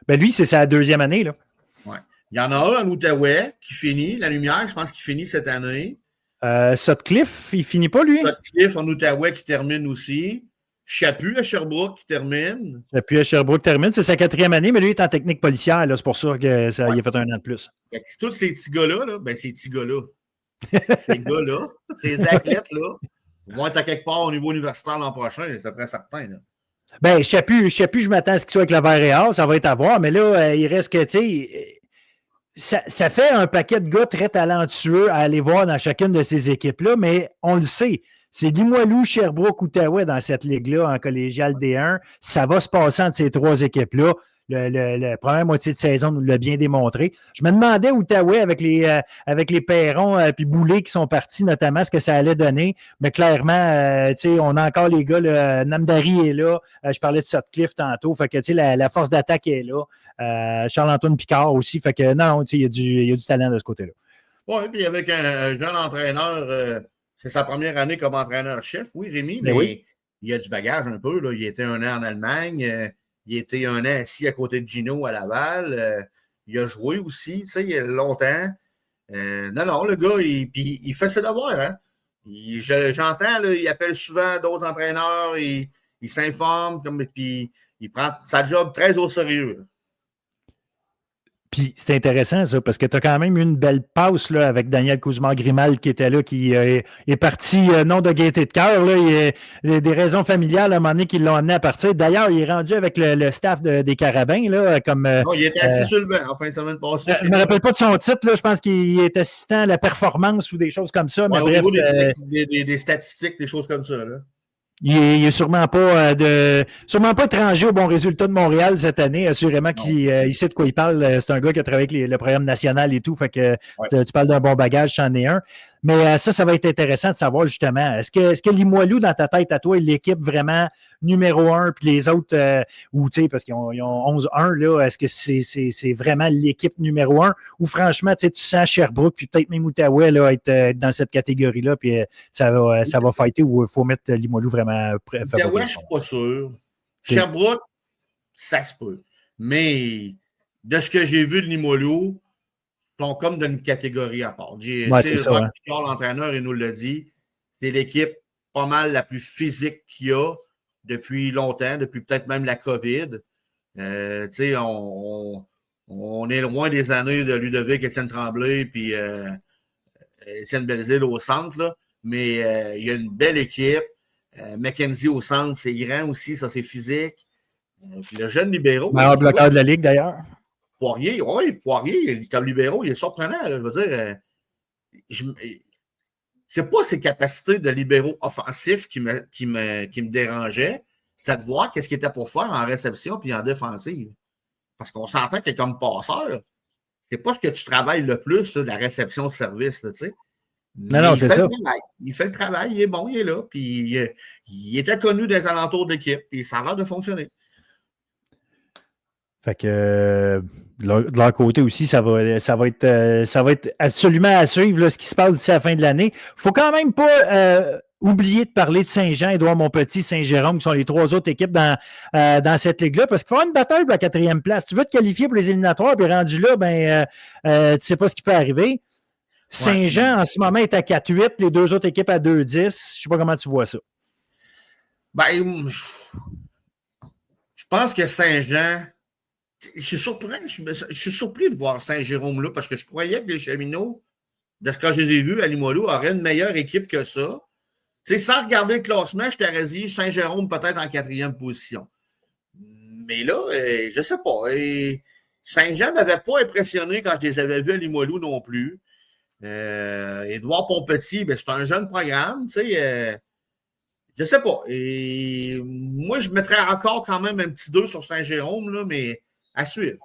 Ben lui, c'est sa deuxième année, là. Ouais. Il y en a un en Outaouais qui finit. La Lumière, je pense qu'il finit cette année. Sutcliffe, il finit pas, lui? Sutcliffe en Outaouais qui termine aussi. Chaput à Sherbrooke qui termine. Chaput à Sherbrooke termine. C'est sa 4e année, mais lui, il est en technique policière. Là, c'est pour ça qu'il a fait un an de plus. Fait que tous ces petits gars-là, là, ben ces petits gars-là, ces gars-là, ces athlètes-là, vont être à quelque part au niveau universitaire l'an prochain, c'est très certain. Là. Ben, Chaput, je m'attends à ce qu'il soit avec le vert et or, ça va être à voir, mais là, il reste que, tu sais, ça fait un paquet de gars très talentueux à aller voir dans chacune de ces équipes-là, mais on le sait. C'est Limoilou, Sherbrooke, Outaouais dans cette ligue-là en collégial D1. Ça va se passer entre ces 3 équipes-là. La première moitié de saison nous l'a bien démontré. Je me demandais Outaouais avec les Perrons puis Boulay qui sont partis notamment ce que ça allait donner. Mais clairement, on a encore les gars. Namdari est là. Je parlais de Sutcliffe tantôt. Fait que la force d'attaque est là. Charles-Antoine Picard aussi. Fait que non, il y a du talent de ce côté-là. Oui, puis avec un jeune entraîneur, c'est sa première année comme entraîneur-chef, oui, Rémi, mais oui. Il a du bagage un peu. Là. Il était un an en Allemagne. Il était un an assis à côté de Gino à Laval. Il a joué aussi, tu sais, il y a longtemps. Non, le gars, il fait ses devoirs. Hein? J'entends, il appelle souvent d'autres entraîneurs, il s'informe, puis il prend sa job très au sérieux. Là. Puis c'est intéressant, ça, parce que tu as quand même eu une belle passe là, avec Daniel Kouzmar-Grimal qui était là, qui est parti non de gaieté de cœur. Il y a des raisons familiales à un moment donné qui l'ont amené à partir. D'ailleurs, il est rendu avec le staff des Carabins. Là, comme, non, il était assis sur le banc en fin de semaine passée. Je ne me rappelle pas de son titre. Là, je pense qu'il est assistant à la performance ou des choses comme ça. Ouais, mais au bref, niveau des statistiques, des choses comme ça. Là. Il est sûrement pas étranger au bon résultat de Montréal cette année. Assurément qu'il sait de quoi il parle. C'est un gars qui a travaillé avec le programme national et tout. Fait que tu parles d'un bon bagage, c'en est un. Mais ça va être intéressant de savoir justement, est-ce que Limoilou, dans ta tête à toi, est l'équipe vraiment numéro 1, puis les autres, parce qu'ils ont 11-1, là, est-ce que c'est vraiment l'équipe numéro 1? Ou franchement, tu sens Sherbrooke, puis peut-être même Outaouais là, être dans cette catégorie-là, puis ça va fighter ou il faut mettre Limoilou vraiment Outaouais, je ne suis pas sûr. Sherbrooke, ça se peut. Mais de ce que j'ai vu de Limoilou, sont comme dans une catégorie à part. C'est ça. Roch Picard, l'entraîneur, il nous l'a dit, c'est l'équipe pas mal la plus physique qu'il y a depuis longtemps, depuis peut-être même la COVID. On est loin des années de Ludovic, Étienne Tremblay, puis Étienne Belzile au centre, là. Mais il y a une belle équipe. Mackenzie au centre, c'est grand aussi, ça c'est physique. Puis le jeune libéraux. Meilleur bloqueur de la Ligue d'ailleurs. Poirier, comme libéraux, il est surprenant. Là, je veux dire, c'est pas ses capacités de libéraux offensifs qui me dérangeaient, c'était de voir qu'est-ce qu'il était pour faire en réception puis en défensive. Parce qu'on s'entend que comme passeur, c'est pas ce que tu travailles le plus, là, de la réception de service, tu sais. Non, c'est ça. Il fait le travail, il est bon, il est là, puis il était connu des alentours de l'équipe, puis ça a l'air de fonctionner. Fait que de leur côté aussi, ça va être absolument à suivre là, ce qui se passe d'ici à la fin de l'année. Il ne faut quand même pas oublier de parler de Saint-Jean, Édouard Montpetit, Saint-Jérôme, qui sont les 3 autres équipes dans cette ligue-là, parce qu'il faut avoir une bataille pour la 4e place. Tu veux te qualifier pour les éliminatoires, puis rendu là, tu ne sais pas ce qui peut arriver. Saint-Jean, en ce moment, est à 4-8, les 2 autres équipes à 2-10. Je ne sais pas comment tu vois ça. Je pense que Saint-Jean... Je suis surpris de voir Saint-Jérôme là parce que je croyais que les Cheminots de ce que je les ai vus à Limoilou, aurait une meilleure équipe que ça. Sans regarder le classement, je t'aurais dit Saint-Jérôme peut-être en 4e position. Mais là, je ne sais pas. Saint-Jean ne m'avait pas impressionné quand je les avais vus à Limoilou non plus. Édouard Pontpetit, ben, c'est un jeune programme, je ne sais pas. Et moi, je mettrais encore quand même un petit 2 sur Saint-Jérôme, là, mais à suivre.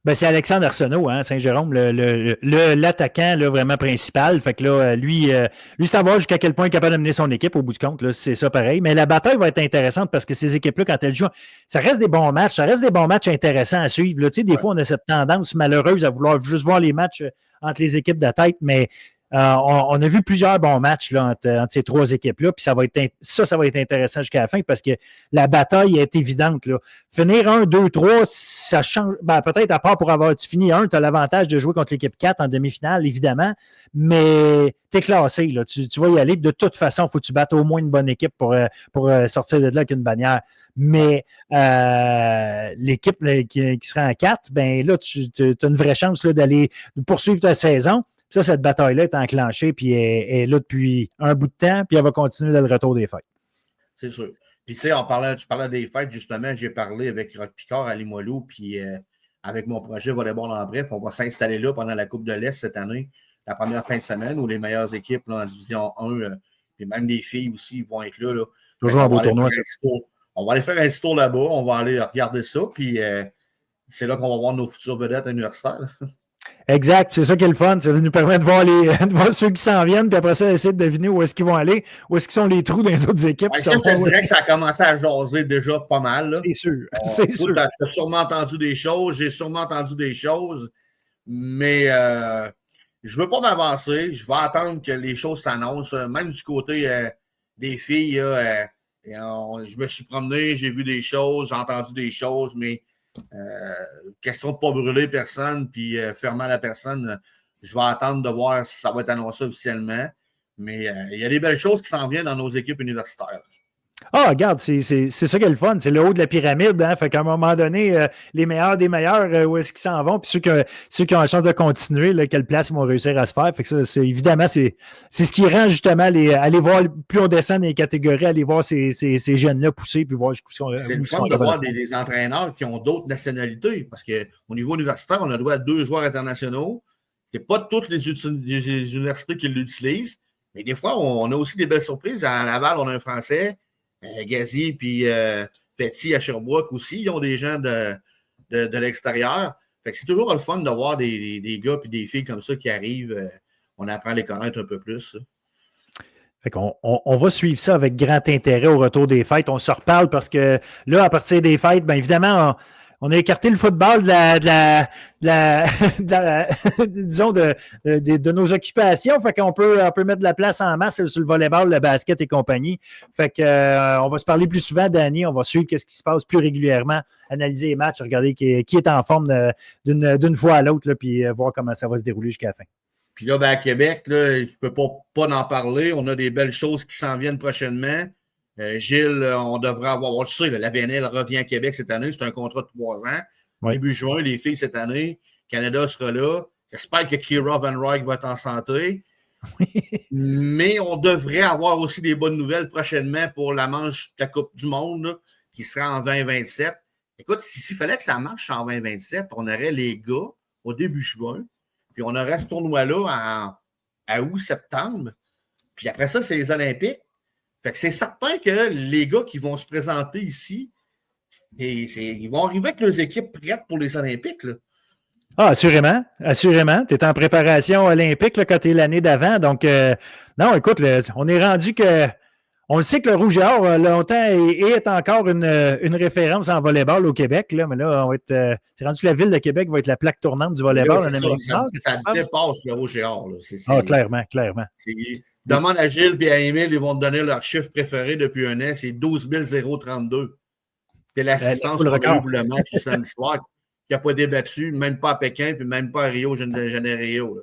Ben, c'est Alexandre Arsenault, hein, Saint-Jérôme, l'attaquant là, vraiment principal. Fait que là, lui c'est à voir jusqu'à quel point il est capable d'amener son équipe au bout du compte. Là, c'est ça pareil. Mais la bataille va être intéressante parce que ces équipes-là, quand elles jouent, ça reste des bons matchs. Ça reste des bons matchs intéressants à suivre. Là. Des fois, on a cette tendance malheureuse à vouloir juste voir les matchs entre les équipes de tête, mais on a vu plusieurs bons matchs là, entre ces trois équipes-là, puis ça va être intéressant jusqu'à la fin parce que la bataille est évidente. Là. Finir 1, 2, 3, ça change. Ben, peut-être à part tu finis 1, tu as l'avantage de jouer contre l'équipe 4 en demi-finale, évidemment, mais tu es classé. Là. Tu vas y aller. De toute façon, il faut que tu battes au moins une bonne équipe pour sortir de là avec une bannière. Mais l'équipe qui sera en 4, ben là, tu as une vraie chance là, d'aller poursuivre ta saison. Ça, cette bataille-là est enclenchée, puis elle est là depuis un bout de temps, puis elle va continuer dès le retour des fêtes. C'est sûr. Puis, tu sais, tu parlais des fêtes, justement, j'ai parlé avec Roch Picard à Limoilou, puis avec mon projet Volleyball en bref, on va s'installer là pendant la Coupe de l'Est cette année, la première fin de semaine, où les meilleures équipes là, en Division 1, puis même les filles aussi vont être là. Toujours un beau tournoi. On va aller faire un petit tour là-bas, on va aller regarder ça, puis c'est là qu'on va voir nos futures vedettes universitaires. Exact, c'est ça qui est le fun, ça nous permet de voir, de voir ceux qui s'en viennent, puis après ça, essayer de deviner où est-ce qu'ils vont aller, où est-ce qu'ils sont les trous dans les autres équipes. Ouais, ça, je te dirais que ça a commencé à jaser déjà pas mal. Là. C'est sûr, c'est sûr. Tu as sûrement entendu des choses, j'ai sûrement entendu des choses, mais je ne veux pas m'avancer, je vais attendre que les choses s'annoncent, même du côté des filles, je me suis promené, j'ai vu des choses, j'ai entendu des choses, mais question de ne pas brûler personne puis faire mal à personne, je vais attendre de voir si ça va être annoncé officiellement. Mais il y a des belles choses qui s'en viennent dans nos équipes universitaires. Ah, regarde, c'est ça qui est le fun. C'est le haut de la pyramide. Hein? Fait qu'à un moment donné, les meilleurs des meilleurs, où est-ce qu'ils s'en vont? Puis ceux qui ont la chance de continuer, là, quelle place ils vont réussir à se faire. Fait que ça, évidemment, c'est ce qui rend justement aller voir, plus on descend dans les catégories, aller voir ces jeunes-là pousser, puis voir c'est le fun de voir des entraîneurs qui ont d'autres nationalités. Parce qu'au niveau universitaire, on a droit à 2 joueurs internationaux. Ce n'est pas toutes les universités qui l'utilisent. Mais des fois, on a aussi des belles surprises. À Laval, on a un Français. Gazi puis Petit à Sherbrooke aussi, ils ont des gens de l'extérieur. Fait que c'est toujours le fun de voir des gars et des filles comme ça qui arrivent. On apprend à les connaître un peu plus. Fait qu'on, on va suivre ça avec grand intérêt au retour des fêtes. On se reparle parce que là, à partir des fêtes, bien évidemment, on a écarté le football disons de nos occupations. Fait qu'on peut mettre de la place en masse sur le volleyball, le basket et compagnie. Fait que on va se parler plus souvent, Danny. On va suivre ce qui se passe plus régulièrement, analyser les matchs, regarder qui est en forme d'une fois à l'autre, là, puis voir comment ça va se dérouler jusqu'à la fin. Puis là, ben, à Québec, là, je ne peux pas en parler. On a des belles choses qui s'en viennent prochainement. Gilles, on devrait avoir, on le sait, la VNL revient à Québec cette année, c'est un contrat de 3 ans. Oui. Début juin, les filles cette année, Canada sera là. J'espère que Kira Van Ryk va être en santé. Mais on devrait avoir aussi des bonnes nouvelles prochainement pour la manche de la Coupe du Monde là, qui sera en 2027. Écoute, s'il fallait que ça marche en 2027, on aurait les gars au début juin, puis on aurait ce tournoi-là à août-septembre. Puis après ça, c'est les Olympiques. Fait que c'est certain que les gars qui vont se présenter ici, ils vont arriver avec leurs équipes prêtes pour les Olympiques. Là. Ah, assurément, assurément. Tu es en préparation olympique là, quand tu es l'année d'avant. Donc, non, écoute, on est rendu que. On le sait que le Rouge et Or, longtemps, est encore une référence en volleyball au Québec. Là, mais là, c'est rendu que la ville de Québec va être la plaque tournante du volleyball en Amérique du Nord. Ça dépasse le Rouge et Or. Ah, clairement, clairement. Demande à Gilles et à Émile, ils vont te donner leur chiffre préféré depuis un an, c'est 12 032. C'est l'assistance qu'on a eu pour le match du samedi soir, qui n'a pas débattu, même pas à Pékin, puis même pas à Rio de Janeiro. Là.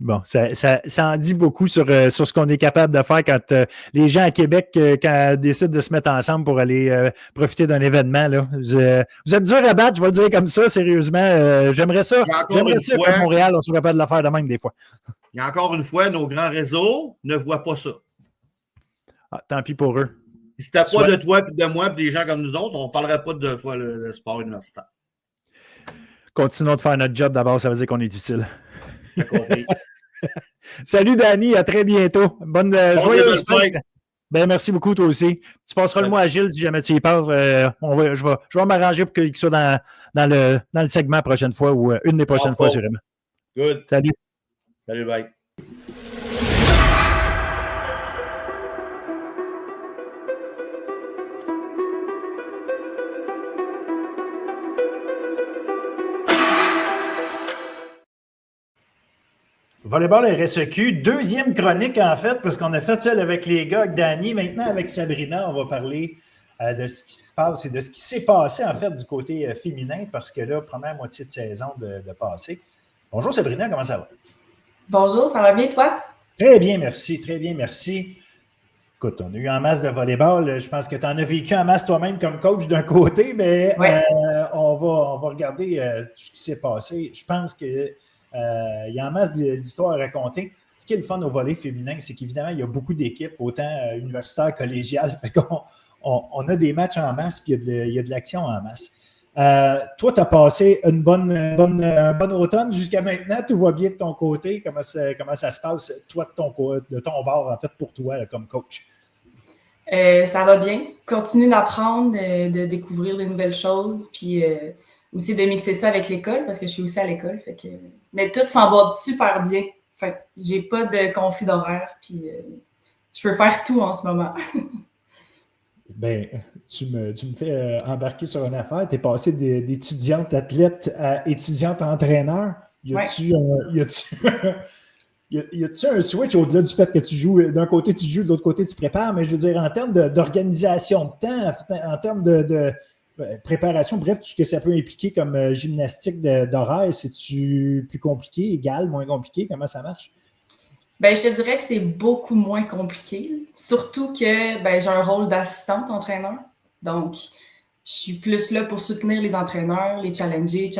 Bon, ça en dit beaucoup sur ce qu'on est capable de faire quand les gens à Québec quand décident de se mettre ensemble pour aller profiter d'un événement. Là. Vous êtes dur à battre, je vais le dire comme ça, sérieusement. J'aimerais ça qu'à Montréal, on soit capable de le faire de même des fois. Et encore une fois, nos grands réseaux ne voient pas ça. Ah, tant pis pour eux. Si c'était pas de toi, puis de moi, puis des gens comme nous autres, on ne parlerait pas de fois le sport universitaire. Continuons de faire notre job. D'abord, ça veut dire qu'on est utile. J'ai compris. Salut, Danny. À très bientôt. Bonne joyeuse fête. Ben, merci beaucoup, toi aussi. Tu passeras le mot à Gilles si jamais tu y parles. Je vais m'arranger pour qu'il soit dans le segment la prochaine fois ou une des prochaines fois, sûrement. Good. Salut. Salut, bye. Volleyball RSEQ, deuxième chronique en fait, parce qu'on a fait celle avec les gars, avec Danny. Maintenant, avec Sabrina, on va parler de ce qui se passe et de ce qui s'est passé en fait du côté féminin, parce que là, première moitié de saison de passé. Bonjour Sabrina, comment ça va? Bonjour, ça va bien toi? Très bien, merci, très bien, merci. Écoute, on a eu en masse de volleyball. Je pense que tu en as vécu en masse toi-même comme coach d'un côté, mais ouais. On va regarder tout ce qui s'est passé. Je pense que il y a en masse d'histoires à raconter. Ce qui est le fun au volley féminin, c'est qu'évidemment, il y a beaucoup d'équipes, autant universitaires, collégiales. Fait qu'on on a des matchs en masse, puis il y a de l'action en masse. Toi, tu as passé un bon automne jusqu'à maintenant. Tout va bien de ton côté. Comment ça se passe, toi, de ton bord, en fait, pour toi, là, comme coach? Ça va bien. Continue d'apprendre, de découvrir de nouvelles choses, puis aussi de mixer ça avec l'école, parce que je suis aussi à l'école. Fait que... Mais tout s'emboîte super bien. Fait que j'ai pas de conflit d'horaire, puis je peux faire tout en ce moment. Ben, tu me fais embarquer sur une affaire. Tu es passé d'étudiante athlète à étudiante entraîneur. Y a-tu un switch au-delà du fait que tu joues, d'un côté tu joues, de l'autre côté tu prépares, mais je veux dire, en termes d'organisation de temps, en termes de préparation, bref, tout ce que ça peut impliquer comme gymnastique d'horaire, c'est-tu plus compliqué, égal, moins compliqué? Comment ça marche? Ben, je te dirais que c'est beaucoup moins compliqué, surtout que j'ai un rôle d'assistante entraîneur. Donc, je suis plus là pour soutenir les entraîneurs, les challenger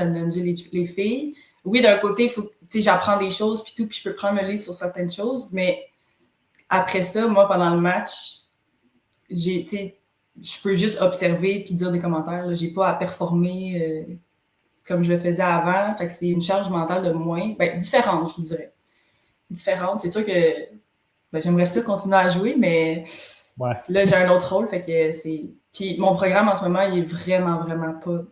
les filles. Oui, d'un côté, il faut, j'apprends des choses puis tout, puis je peux prendre le lead sur certaines choses, mais après ça, moi, pendant le match, je peux juste observer puis dire des commentaires. Là. J'ai pas à performer comme je le faisais avant. Fait que c'est une charge mentale de moins, différente, je dirais. Différente. C'est sûr que j'aimerais ça continuer à jouer, mais là, j'ai un autre rôle. Fait que c'est. Puis mon programme en ce moment, il est vraiment, vraiment pas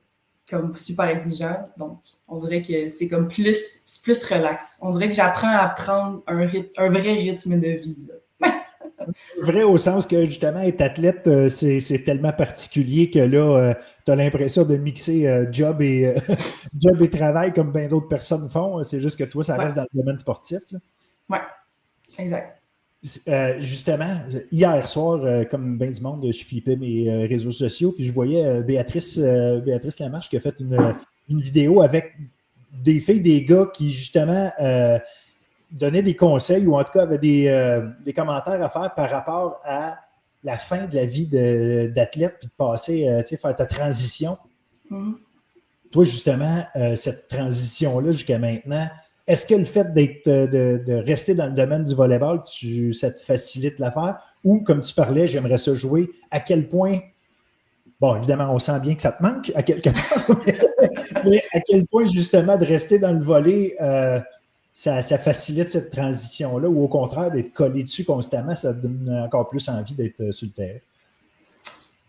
comme super exigeant. Donc, on dirait que c'est comme plus relax. On dirait que j'apprends à prendre un vrai rythme de vie. Là. Vrai au sens que, justement, être athlète, c'est tellement particulier que là, tu as l'impression de mixer job et travail comme bien d'autres personnes font. C'est juste que toi, ça reste dans le domaine sportif. Oui, exact. Justement, hier soir, comme bien du monde, je flippais mes réseaux sociaux, puis je voyais Béatrice Lamarche qui a fait une vidéo avec des filles, des gars qui, justement, donnaient des conseils ou en tout cas avaient des commentaires à faire par rapport à la fin de la vie d'athlète, puis de passer, faire ta transition. Mm-hmm. Toi, justement, cette transition-là jusqu'à maintenant, est-ce que le fait de rester dans le domaine du volleyball, ça te facilite l'affaire? Ou, comme tu parlais, j'aimerais ça jouer, à quel point, bon, évidemment, on sent bien que ça te manque à quelque part, mais à quel point, justement, de rester dans le volley, ça facilite cette transition-là, ou au contraire, d'être collé dessus constamment, ça te donne encore plus envie d'être sur le terrain?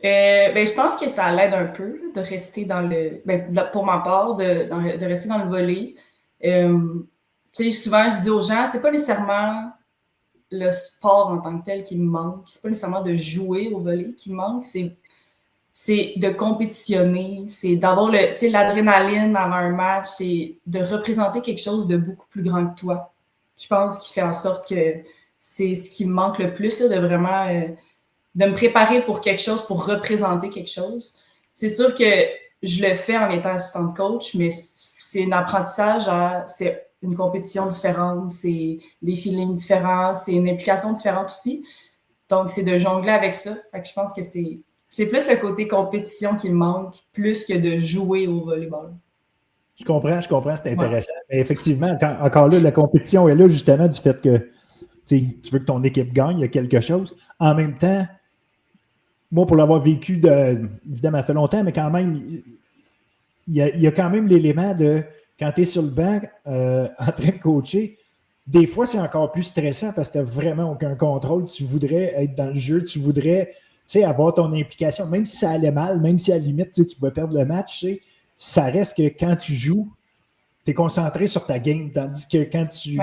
Je pense que ça l'aide un peu de rester dans le... pour ma part, de rester dans le volley. Souvent, je dis aux gens, c'est pas nécessairement le sport en tant que tel qui me manque. C'est pas nécessairement de jouer au volley qui me manque. C'est de compétitionner. C'est d'avoir l'adrénaline avant un match. C'est de représenter quelque chose de beaucoup plus grand que toi. Je pense qu'il fait en sorte que c'est ce qui me manque le plus, là, de vraiment... de me préparer pour quelque chose, pour représenter quelque chose. C'est sûr que je le fais en étant assistante coach, mais c'est un apprentissage, c'est une compétition différente, c'est des feelings différents, c'est une implication différente aussi. Donc, c'est de jongler avec ça. Fait que je pense que c'est plus le côté compétition qui me manque, plus que de jouer au volleyball. Je comprends, c'est intéressant. Ouais. Mais effectivement, encore là, la compétition est là justement du fait que tu veux que ton équipe gagne, il y a quelque chose. En même temps, moi, pour l'avoir vécu, évidemment, ça fait longtemps, mais quand même, il y a quand même l'élément de quand tu es sur le banc en train de coacher, des fois, c'est encore plus stressant parce que tu n'as vraiment aucun contrôle. Tu voudrais être dans le jeu, tu voudrais avoir ton implication, même si ça allait mal, même si à la limite, tu pouvais perdre le match, ça reste que quand tu joues, tu es concentré sur ta game, tandis que quand tu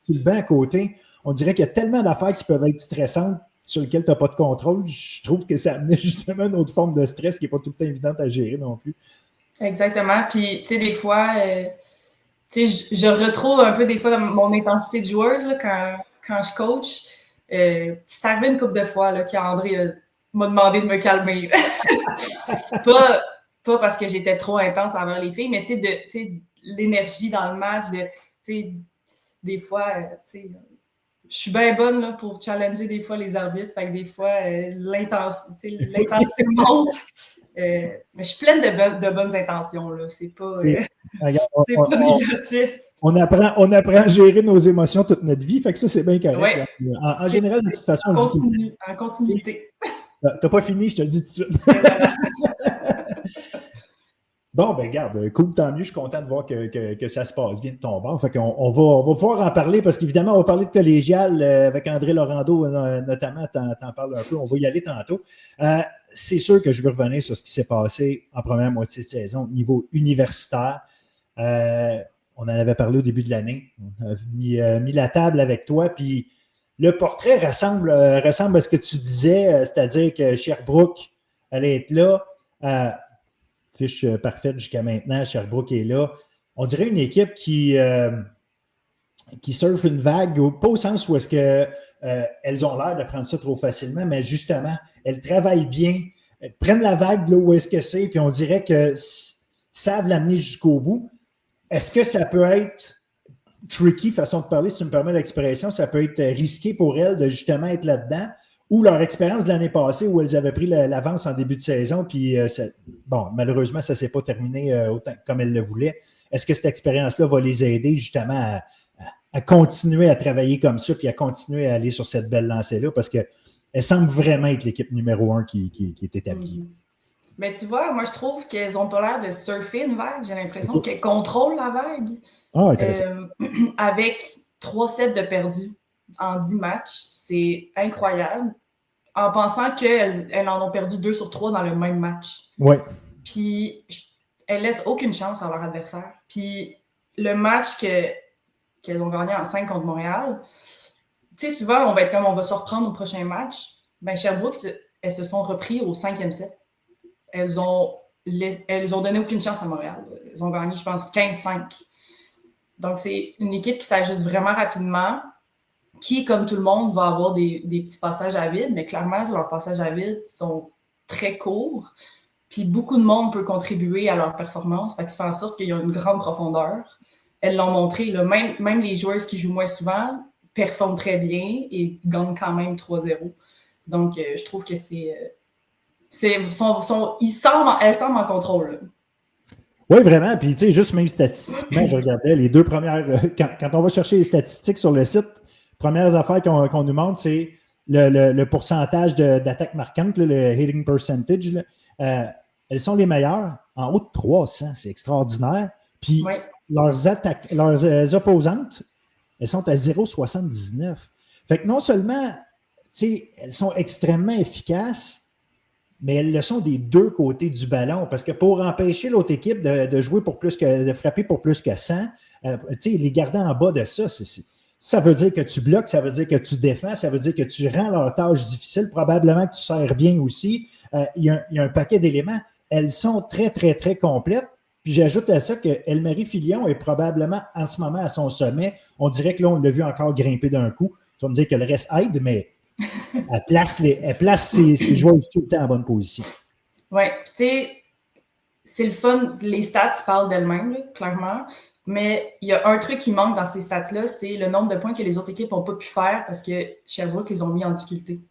le banc à côté, on dirait qu'il y a tellement d'affaires qui peuvent être stressantes sur lesquelles tu n'as pas de contrôle. Je trouve que ça amenait justement une autre forme de stress qui n'est pas tout le temps évidente à gérer non plus. Exactement. Puis, tu sais, des fois, je retrouve un peu des fois mon intensité de joueuse là, quand je coach. C'est arrivé une couple de fois là, qu'André m'a demandé de me calmer. pas parce que j'étais trop intense envers les filles, mais tu sais, l'énergie dans le match, des fois, je suis bien bonne là, pour challenger des fois les arbitres. Fait que des fois, l'intensité monte. Mais je suis pleine de bonnes intentions. Là. C'est pas, pas négatif. On apprend à gérer nos émotions toute notre vie. Fait que ça, c'est bien correct. Ouais. En général, de toute façon, en continuité. T'as pas fini, je te le dis tout de suite. Bon, ben garde, cool, tant mieux, je suis content de voir que ça se passe bien de ton bord. Fait qu'on on va pouvoir en parler parce qu'évidemment, on va parler de collégial avec André Laurando, notamment, t'en parles un peu, on va y aller tantôt. C'est sûr que je veux revenir sur ce qui s'est passé en première moitié de saison au niveau universitaire. On en avait parlé au début de l'année. On a mis la table avec toi, puis le portrait ressemble à ce que tu disais, c'est-à-dire que Sherbrooke allait être là. Fiche parfaite jusqu'à maintenant. Sherbrooke est là. On dirait une équipe qui surfe une vague, pas au sens où est-ce qu'elles ont l'air de prendre ça trop facilement, mais justement, elles travaillent bien, elles prennent la vague là où est-ce que c'est, puis on dirait que savent l'amener jusqu'au bout. Est-ce que ça peut être tricky, façon de parler, si tu me permets l'expression, ça peut être risqué pour elles de justement être là-dedans? Ou leur expérience de l'année passée où elles avaient pris l'avance en début de saison, puis malheureusement, ça ne s'est pas terminé autant comme elles le voulaient. Est-ce que cette expérience-là va les aider justement à continuer à travailler comme ça, puis à continuer à aller sur cette belle lancée-là, parce qu'elle semble vraiment être l'équipe numéro 1 qui est établie. Mais tu vois, moi, je trouve qu'elles n'ont pas l'air de surfer une vague. J'ai l'impression qu'elles contrôlent la vague. Ah, intéressant. Avec 3 sets de perdus en 10 matchs. C'est incroyable. En pensant qu'elles en ont perdu 2 sur 3 dans le même match. Oui. Puis, elles laissent aucune chance à leur adversaire. Puis, le match qu'elles ont gagné en 5 contre Montréal, tu sais, souvent, on va être comme on va se reprendre au prochain match. Ben, Sherbrooke, elles se sont repris au 5e set. Elles ont donné aucune chance à Montréal. Elles ont gagné, je pense, 15-5. Donc, c'est une équipe qui s'ajuste vraiment rapidement, qui, comme tout le monde, va avoir des petits passages à vide, mais clairement, leurs passages à vide sont très courts. Puis beaucoup de monde peut contribuer à leur performance. Fait que ça fait en sorte qu'il y a une grande profondeur. Elles l'ont montré. Là, même les joueuses qui jouent moins souvent performent très bien et gagnent quand même 3-0. Donc, je trouve que elles semblent en contrôle. Là. Oui, vraiment. Puis, tu sais, juste même statistiquement, je regardais les 2 premières. Quand on va chercher les statistiques sur le site, premières affaires qu'on nous montre, c'est le pourcentage d'attaques marquantes, le hitting percentage. Elles sont les meilleures en haut de 300. C'est extraordinaire. Puis, leurs opposantes, elles sont à 0,79. Fait que non seulement, tu sais, elles sont extrêmement efficaces, mais elles le sont des 2 côtés du ballon. Parce que pour empêcher l'autre équipe de jouer de frapper pour plus que 100, tu sais, les garder en bas de ça, ça veut dire que tu bloques, ça veut dire que tu défends, ça veut dire que tu rends leur tâche difficile, probablement que tu sers bien aussi. Il y a un paquet d'éléments. Elles sont très, très, très complètes. Puis j'ajoute à ça que Elmarie Filion est probablement en ce moment à son sommet. On dirait que là, on l'a vu encore grimper d'un coup. Tu vas me dire que le reste aide, mais elle place ses joueuses tout le temps en bonne position. Oui, tu sais, c'est le fun. Les stats parlent d'elles-mêmes, là, clairement. Mais il y a un truc qui manque dans ces stats-là, c'est le nombre de points que les autres équipes n'ont pas pu faire parce que Sherbrooke les ont mis en difficulté. Tu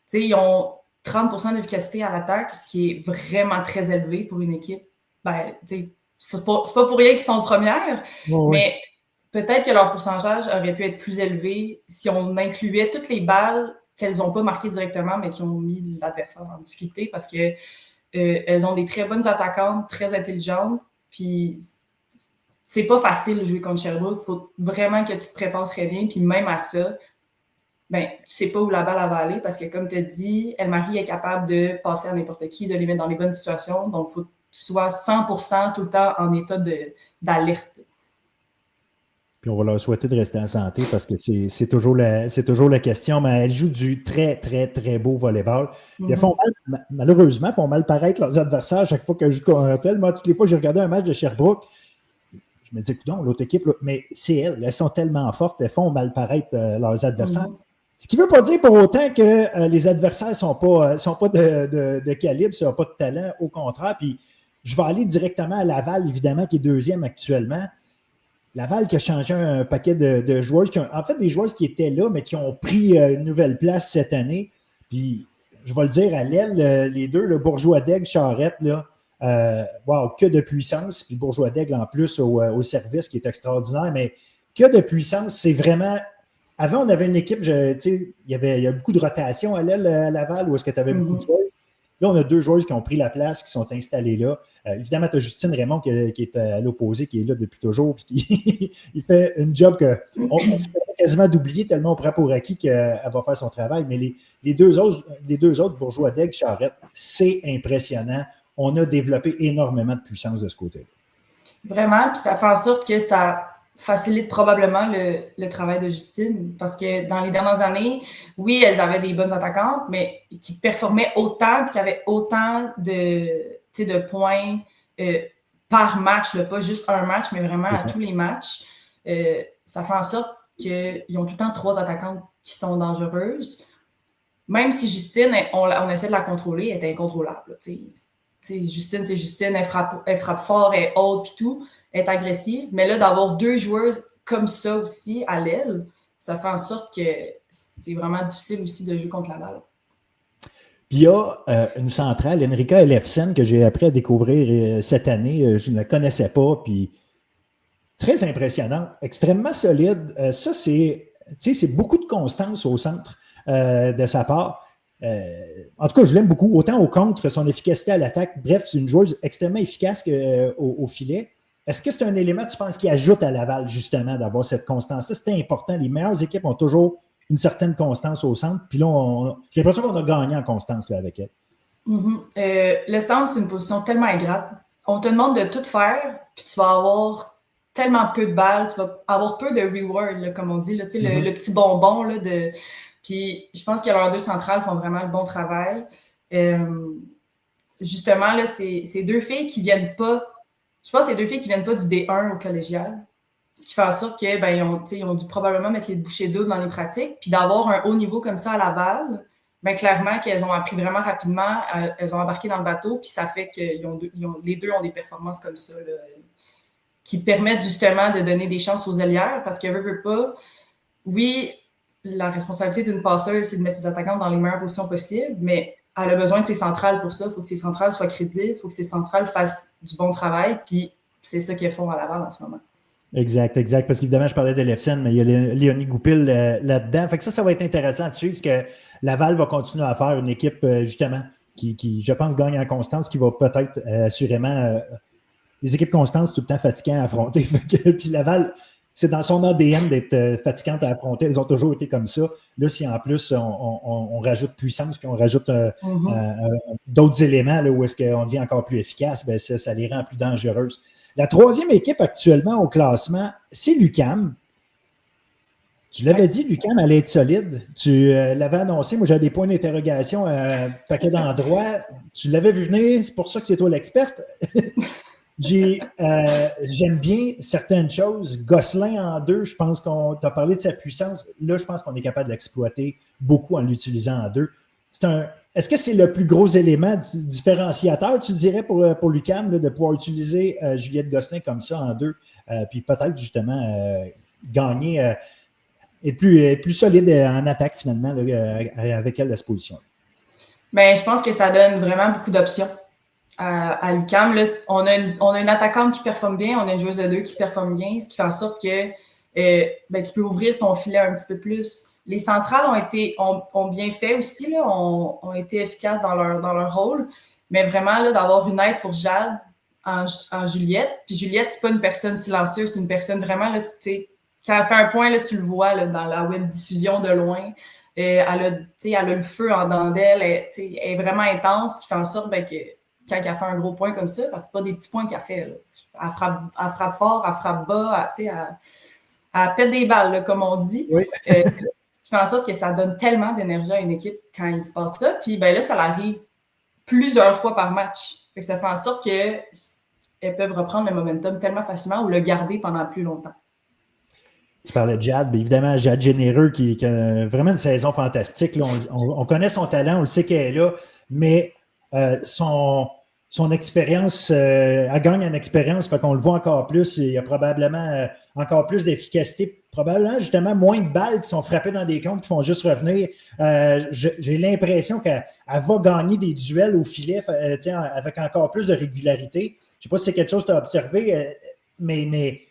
sais, ils ont 30% d'efficacité à l'attaque, ce qui est vraiment très élevé pour une équipe. Ben, tu sais, c'est pas pour rien qu'ils sont premières, Oui. mais peut-être que leur pourcentage aurait pu être plus élevé si on incluait toutes les balles qu'elles n'ont pas marquées directement, mais qui ont mis l'adversaire en difficulté parce que elles ont des très bonnes attaquantes, très intelligentes, puis c'est pas facile de jouer contre Sherbrooke. Il faut vraiment que tu te prépares très bien, puis même à ça, ben, tu sais pas où la balle va aller parce que, comme tu as dit, Elle-Marie est capable de passer à n'importe qui, de les mettre dans les bonnes situations. Donc, il faut que tu sois 100% tout le temps en état d'alerte. Puis on va leur souhaiter de rester en santé parce que c'est toujours la question. Mais elles jouent du très, très, très beau volleyball. Puis elles font malheureusement, font mal paraître leurs adversaires à chaque fois que je rappelle. Moi, toutes les fois que j'ai regardé un match de Sherbrooke, je me disais, écoute, l'autre équipe, là, mais c'est elles sont tellement fortes, elles font mal paraître leurs adversaires. Ce qui ne veut pas dire pour autant que les adversaires ne sont pas de calibre, ne sont pas de talent, au contraire. Puis je vais aller directement à Laval, évidemment, qui est deuxième actuellement. Laval qui a changé un paquet de joueurs, en fait des joueurs qui étaient là, mais qui ont pris une nouvelle place cette année. Puis je vais le dire à l'aile, les deux, le Bourgeois-Daigle, Charrette, là, wow, que de puissance. Puis Bourgeois-Daigle en plus au service qui est extraordinaire, mais que de puissance, c'est vraiment. Avant, on avait une équipe, il y a beaucoup de rotation à l'aile à Laval, où est-ce que tu avais beaucoup de joueurs. Là, on a deux joueuses qui ont pris la place, qui sont installées là. Évidemment, tu as Justine Raymond qui est à l'opposé, qui est là depuis toujours, puis qui il fait une job qu'on fait quasiment d'oublier tellement on prend pour acquis qu'elle va faire son travail. Mais les deux autres, Bourgeois-Daigle, Charrette, c'est impressionnant. On a développé énormément de puissance de ce côté-là. Vraiment, puis ça fait en sorte que ça facilite probablement le travail de Justine parce que dans les dernières années, oui, elles avaient des bonnes attaquantes, mais qui performaient autant et qui avaient autant de points par match, là, pas juste un match, mais vraiment à tous les matchs. Ça fait en sorte qu'ils ont tout le temps 3 attaquantes qui sont dangereuses. Même si Justine, on essaie de la contrôler, elle est incontrôlable. Justine, c'est Justine, elle frappe fort, elle est haute puis tout, elle est agressive. Mais là, d'avoir 2 joueuses comme ça aussi à l'aile, ça fait en sorte que c'est vraiment difficile aussi de jouer contre la balle. Puis il y a une centrale, Enrika Elefsen, que j'ai appris à découvrir cette année. Je ne la connaissais pas, puis très impressionnante, extrêmement solide. Ça, c'est beaucoup de constance au centre de sa part. En tout cas, je l'aime beaucoup, autant au contre, son efficacité à l'attaque. Bref, c'est une joueuse extrêmement efficace au filet. Est-ce que c'est un élément, tu penses, qui ajoute à Laval, justement, d'avoir cette constance-là? C'était important. Les meilleures équipes ont toujours une certaine constance au centre. Puis là, j'ai l'impression qu'on a gagné en constance là, avec elle. Le centre, c'est une position tellement ingrate. On te demande de tout faire, puis tu vas avoir tellement peu de balles, tu vas avoir peu de reward, là, comme on dit, là, le petit bonbon là, de... Puis je pense que leurs 2 centrales font vraiment le bon travail. Justement, là, c'est 2 filles qui viennent pas. Je pense que c'est 2 filles qui viennent pas du D1 au collégial. Ce qui fait en sorte que ils ont dû probablement mettre les bouchées doubles dans les pratiques. Puis d'avoir un haut niveau comme ça à Laval, clairement qu'elles ont appris vraiment rapidement, elles ont embarqué dans le bateau, puis ça fait que les deux ont des performances comme ça, là, qui permettent justement de donner des chances aux ailières, parce qu'elles veulent pas. Oui, la responsabilité d'une passeuse, c'est de mettre ses attaquantes dans les meilleures positions possibles, mais elle a besoin de ses centrales pour ça. Il faut que ses centrales soient crédibles, il faut que ses centrales fassent du bon travail, puis c'est ça qu'elles font à Laval en ce moment. Exact. Parce qu'évidemment, je parlais de l'Efsen, mais il y a Léonie Goupil là-dedans. Fait que ça va être intéressant de suivre, parce que Laval va continuer à faire une équipe, justement, qui, je pense, gagne en constance, qui va peut-être assurément... les équipes constantes, c'est tout le temps fatigant à affronter. Puis Laval... C'est dans son ADN d'être fatigante à affronter. Elles ont toujours été comme ça. Là, si en plus, on rajoute puissance puis on rajoute d'autres éléments là, où est-ce qu'on devient encore plus efficace, bien, ça les rend plus dangereuses. La 3e équipe actuellement au classement, c'est l'UQAM. Tu l'avais dit, l'UQAM allait être solide. Tu l'avais annoncé. Moi, j'avais des points d'interrogation à un paquet d'endroits. Tu l'avais vu venir. C'est pour ça que c'est toi l'experte. J'aime bien certaines choses. Gosselin en 2, je pense qu'on t'a parlé de sa puissance. Là, je pense qu'on est capable de l'exploiter beaucoup en l'utilisant en 2. Est-ce que c'est le plus gros élément différenciateur, tu dirais, pour l'UQAM, de pouvoir utiliser Juliette Gosselin comme ça en 2, puis peut-être justement gagner, être plus solide en attaque finalement là, avec elle à cette position? Bien, je pense que ça donne vraiment beaucoup d'options à l'UQAM, là, on a une attaquante qui performe bien, on a une joueuse de 2 qui performe bien, ce qui fait en sorte que tu peux ouvrir ton filet un petit peu plus. Les centrales ont bien fait aussi, là, ont été efficaces dans leur rôle, mais vraiment là, d'avoir une aide pour Jade en Juliette. Puis Juliette, c'est pas une personne silencieuse, c'est une personne vraiment, là, tu sais, quand elle fait un point, là, tu le vois là, dans la web diffusion de loin. Elle a le feu en dedans d'elle, elle est vraiment intense, ce qui fait en sorte que quand elle fait un gros point comme ça, parce que c'est pas des petits points qu'elle fait. Là. Elle frappe fort, elle frappe bas, elle pète des balles, là, comme on dit. Oui. Ce qui fait en sorte que ça donne tellement d'énergie à une équipe quand il se passe ça. Puis là, ça arrive plusieurs fois par match. Fait que ça fait en sorte qu'elles peuvent reprendre le momentum tellement facilement ou le garder pendant plus longtemps. Tu parlais de Jade, bien évidemment, Jade Généreux qui a vraiment une saison fantastique. Là. On connaît son talent, on le sait qu'elle est là, mais son expérience, elle gagne en expérience, fait qu'on le voit encore plus. Il y a probablement encore plus d'efficacité, probablement justement moins de balles qui sont frappées dans des comptes qui font juste revenir. J'ai l'impression qu'elle va gagner des duels au filet avec encore plus de régularité. Je ne sais pas si c'est quelque chose que tu as observé, mais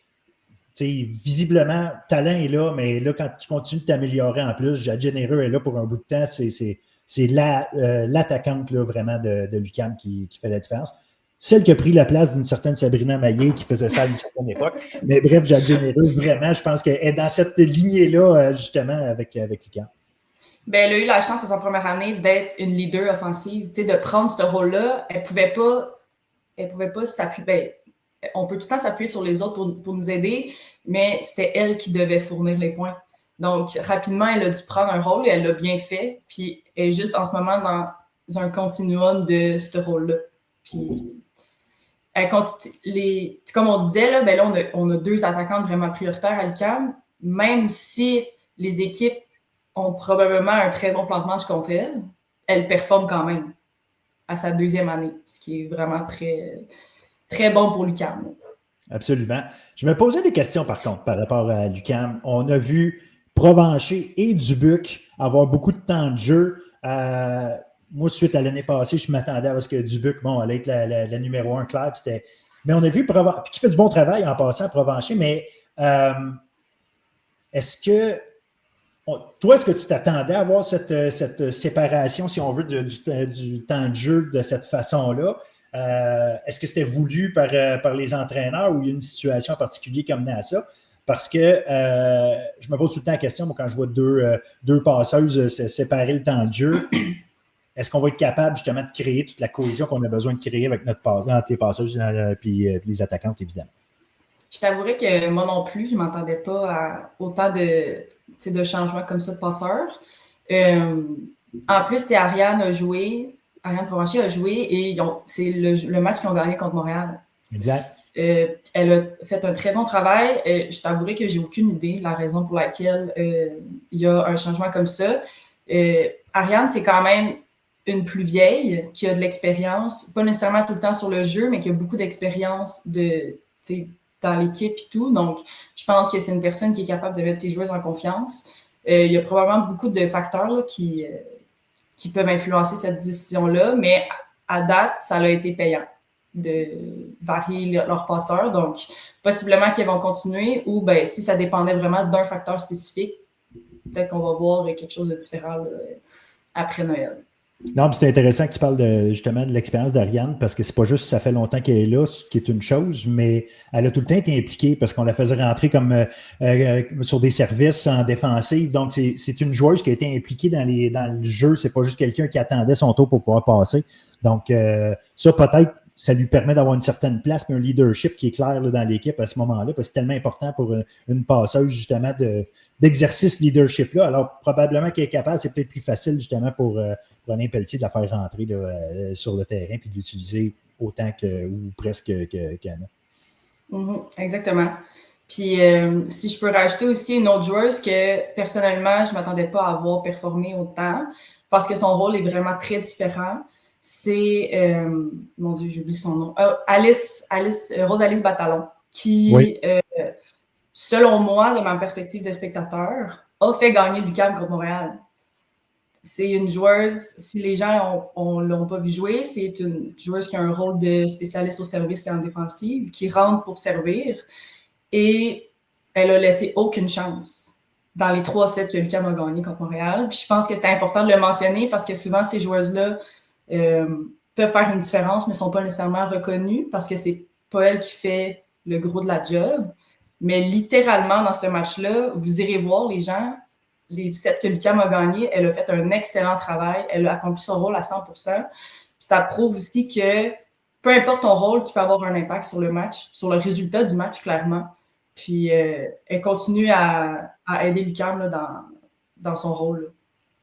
visiblement, le talent est là, mais là, quand tu continues de t'améliorer en plus, Jade Généreux est là pour un bout de temps, c'est l'attaquante là, vraiment de l'UQAM qui fait la différence. Celle qui a pris la place d'une certaine Sabrina Maillé qui faisait ça à une certaine époque. Mais bref, Jade Généreux, vraiment, je pense qu'elle est dans cette lignée-là, justement, avec l'UQAM. Elle a eu la chance à sa première année d'être une leader offensive, de prendre ce rôle-là. Elle pouvait pas s'appuyer. On peut tout le temps s'appuyer sur les autres pour nous aider, mais c'était elle qui devait fournir les points. Donc, rapidement, elle a dû prendre un rôle et elle l'a bien fait. Puis, elle est juste en ce moment dans un continuum de ce rôle-là. Puis, comme on disait, là, on a 2 attaquantes vraiment prioritaires à l'UQAM, même si les équipes ont probablement un très bon plan de match contre elle, elle performe quand même à sa 2e année, ce qui est vraiment très, très bon pour l'UQAM. Absolument. Je me posais des questions, par contre, par rapport à l'UQAM. On a vu Provencher et Dubuc avoir beaucoup de temps de jeu. Moi, suite à l'année passée, je m'attendais à ce que Dubuc, elle être la numéro 1 claire. Mais on a vu Provencher, qui fait du bon travail en passant Provencher, mais est-ce que toi, est-ce que tu t'attendais à avoir cette séparation, si on veut, du temps de jeu de cette façon-là? Est-ce que c'était voulu par les entraîneurs ou il y a une situation en particulier qui a mené à ça? Parce que je me pose tout le temps la question, moi, quand je vois deux passeuses séparer le temps de jeu, est-ce qu'on va être capable justement de créer toute la cohésion qu'on a besoin de créer avec entre les passeuses et les attaquantes, évidemment? Je t'avouerais que moi non plus, je ne m'attendais pas à autant de changements comme ça de passeurs. En plus, Ariane Provencher a joué et c'est le match qu'ils ont gagné contre Montréal. Exact. Elle a fait un très bon travail. Je t'avouerai que j'ai aucune idée de la raison pour laquelle il y a un changement comme ça. Ariane, c'est quand même une plus vieille qui a de l'expérience, pas nécessairement tout le temps sur le jeu, mais qui a beaucoup d'expérience dans l'équipe et tout. Donc, je pense que c'est une personne qui est capable de mettre ses joueuses en confiance. Il y a probablement beaucoup de facteurs là, qui peuvent influencer cette décision-là, mais à date, ça a été payant de varier leurs passeurs. Donc, possiblement qu'ils vont continuer ou si ça dépendait vraiment d'un facteur spécifique, peut-être qu'on va voir quelque chose de différent là, après Noël. Non, c'est intéressant que tu parles justement de l'expérience d'Ariane parce que c'est pas juste ça fait longtemps qu'elle est là, ce qui est une chose, mais elle a tout le temps été impliquée parce qu'on la faisait rentrer comme sur des services en défensive. Donc, c'est une joueuse qui a été impliquée dans le jeu. C'est pas juste quelqu'un qui attendait son tour pour pouvoir passer. Donc, ça, peut-être, ça lui permet d'avoir une certaine place, mais un leadership qui est clair là, dans l'équipe à ce moment-là, parce que c'est tellement important pour une passeuse, justement, d'exercer ce leadership-là. Alors, probablement qu'elle est capable, c'est peut-être plus facile, justement, pour Alain Pelletier de la faire rentrer là, sur le terrain puis de l'utiliser autant ou presque qu'Anna. Exactement. Puis, si je peux rajouter aussi une autre joueuse que, personnellement, je ne m'attendais pas à voir performer autant, parce que son rôle est vraiment très différent. C'est, mon Dieu, j'ai oublié son nom, Rose-Alice Batalon, qui, oui. Selon moi, de ma perspective de spectateur, a fait gagner l'UQAM contre Montréal. c'est une joueuse, si les gens ne l'ont pas vu jouer, c'est une joueuse qui a un rôle de spécialiste au service et en défensive, qui rentre pour servir. Et elle a laissé aucune chance dans les 3 sets que Lucas a gagné contre Montréal. Puis je pense que c'est important de le mentionner parce que souvent, ces joueuses-là peuvent faire une différence, mais ne sont pas nécessairement reconnues parce que c'est pas elle qui fait le gros de la job. Mais littéralement, dans ce match-là, vous irez voir les gens, les sets que Lucas a gagnés, elle a fait un excellent travail. Elle a accompli son rôle à 100%. Puis ça prouve aussi que peu importe ton rôle, tu peux avoir un impact sur le match, sur le résultat du match, clairement. Puis elle continue à aider Lucas dans son rôle.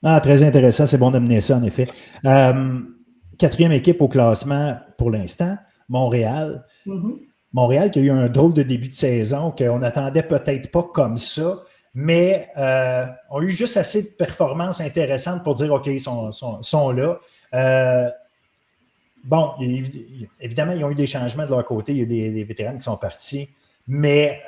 Ah, très intéressant, c'est bon d'amener ça, en effet. 4e équipe au classement pour l'instant, Montréal. Mm-hmm. Montréal qui a eu un drôle de début de saison qu'on n'attendait peut-être pas comme ça, mais ont eu juste assez de performances intéressantes pour dire OK, ils sont là. Bon, évidemment, ils ont eu des changements de leur côté. Il y a des vétérans qui sont partis, mais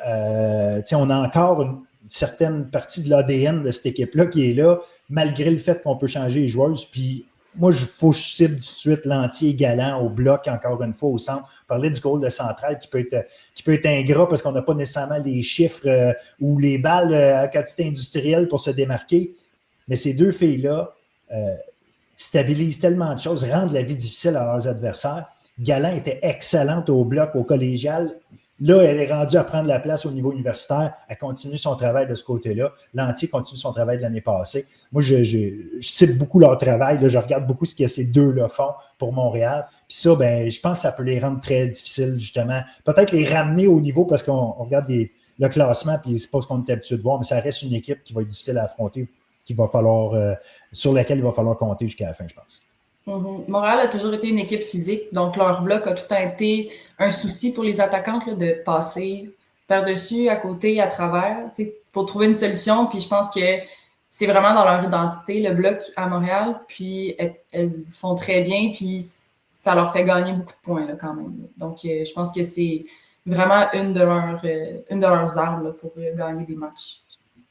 on a encore une certaine partie de l'ADN de cette équipe-là qui est là, malgré le fait qu'on peut changer les joueuses. Puis moi, il faut que je cible tout de suite l'entier galant au bloc, encore une fois, au centre. Parler du goal de central qui peut être ingrat parce qu'on n'a pas nécessairement les chiffres ou les balles à quantité industrielle pour se démarquer. Mais ces 2 filles-là stabilisent tellement de choses, rendent la vie difficile à leurs adversaires. Galant était excellente au bloc, au collégial. Là, elle est rendue à prendre la place au niveau universitaire. Elle continue son travail de ce côté-là. L'entier continue son travail de l'année passée. Moi, je cite beaucoup leur travail. Là, je regarde beaucoup ce que ces 2-là font pour Montréal. Puis ça, je pense que ça peut les rendre très difficiles, justement. Peut-être les ramener au niveau parce qu'on regarde le classement, puis c'est pas ce qu'on est habitué de voir, mais ça reste une équipe qui va être difficile à affronter, sur laquelle il va falloir compter jusqu'à la fin, je pense. Mm-hmm. Montréal a toujours été une équipe physique, donc leur bloc a tout le temps été un souci pour les attaquantes là, de passer par-dessus, à côté, à travers. Il faut trouver une solution, puis je pense que c'est vraiment dans leur identité, le bloc à Montréal, puis elles font très bien, puis ça leur fait gagner beaucoup de points là, quand même. Donc, je pense que c'est vraiment une de leurs armes là, pour gagner des matchs.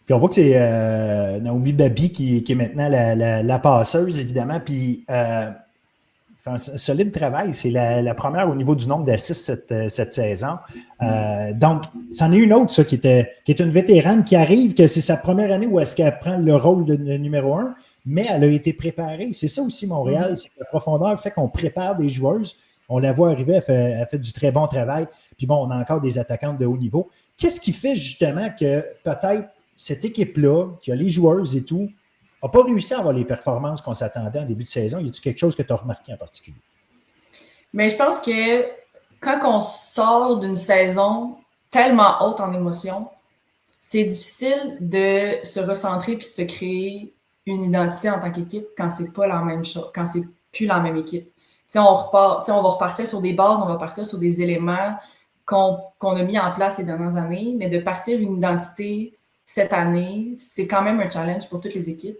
Puis on voit que c'est Naomi Babi qui est maintenant la passeuse, évidemment. Puis fait un solide travail. C'est la première au niveau du nombre d'assists cette saison. Donc, c'en est une autre, ça, qui est une vétérane qui arrive, que c'est sa première année où est-ce qu'elle prend le rôle de numéro 1, mais elle a été préparée. C'est ça aussi, Montréal, c'est que la profondeur fait qu'on prépare des joueuses. On la voit arriver, elle fait du très bon travail. Puis bon, on a encore des attaquantes de haut niveau. Qu'est-ce qui fait justement que peut-être cette équipe-là, qui a les joueuses et tout, n'a pas réussi à avoir les performances qu'on s'attendait en début de saison? Y a-t-il quelque chose que tu as remarqué en particulier? Mais je pense que quand on sort d'une saison tellement haute en émotion, c'est difficile de se recentrer et de se créer une identité en tant qu'équipe quand c'est pas la même chose, quand c'est plus la même équipe. On va repartir sur des bases, on va partir sur des éléments qu'on a mis en place les dernières années, mais de partir une identité cette année, c'est quand même un challenge pour toutes les équipes.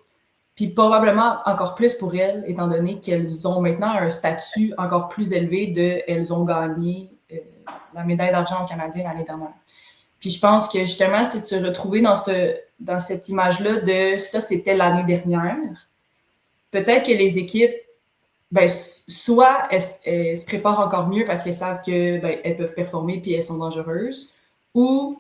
Puis probablement encore plus pour elles, étant donné qu'elles ont maintenant un statut encore plus élevé elles ont gagné la médaille d'argent au Canadien l'année dernière. Puis je pense que justement, c'est de se retrouver dans cette image-là de ça, c'était l'année dernière. Peut-être que les équipes, soit elles se préparent encore mieux parce qu'elles savent qu'elles peuvent performer puis elles sont dangereuses, ou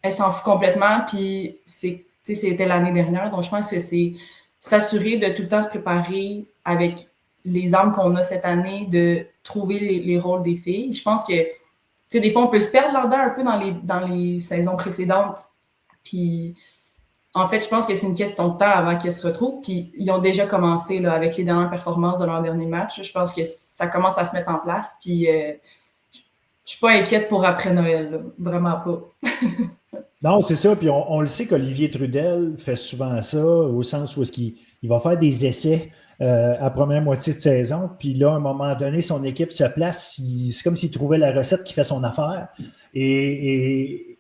elles s'en foutent complètement puis c'était l'année dernière. Donc je pense que c'est s'assurer de tout le temps se préparer avec les armes qu'on a cette année, de trouver les rôles des filles. Je pense que des fois, on peut se perdre là-dedans un peu dans les saisons précédentes. Puis, en fait, je pense que c'est une question de temps avant qu'ils se retrouvent. Puis, ils ont déjà commencé là, avec les dernières performances de leur dernier match. Je pense que ça commence à se mettre en place. Puis, je suis pas inquiète pour après Noël. Là. Vraiment pas. Non, c'est ça. Puis, on le sait qu'Olivier Trudel fait souvent ça, au sens où il va faire des essais à première moitié de saison. Puis là, à un moment donné, son équipe se place. C'est comme s'il trouvait la recette qui fait son affaire. Et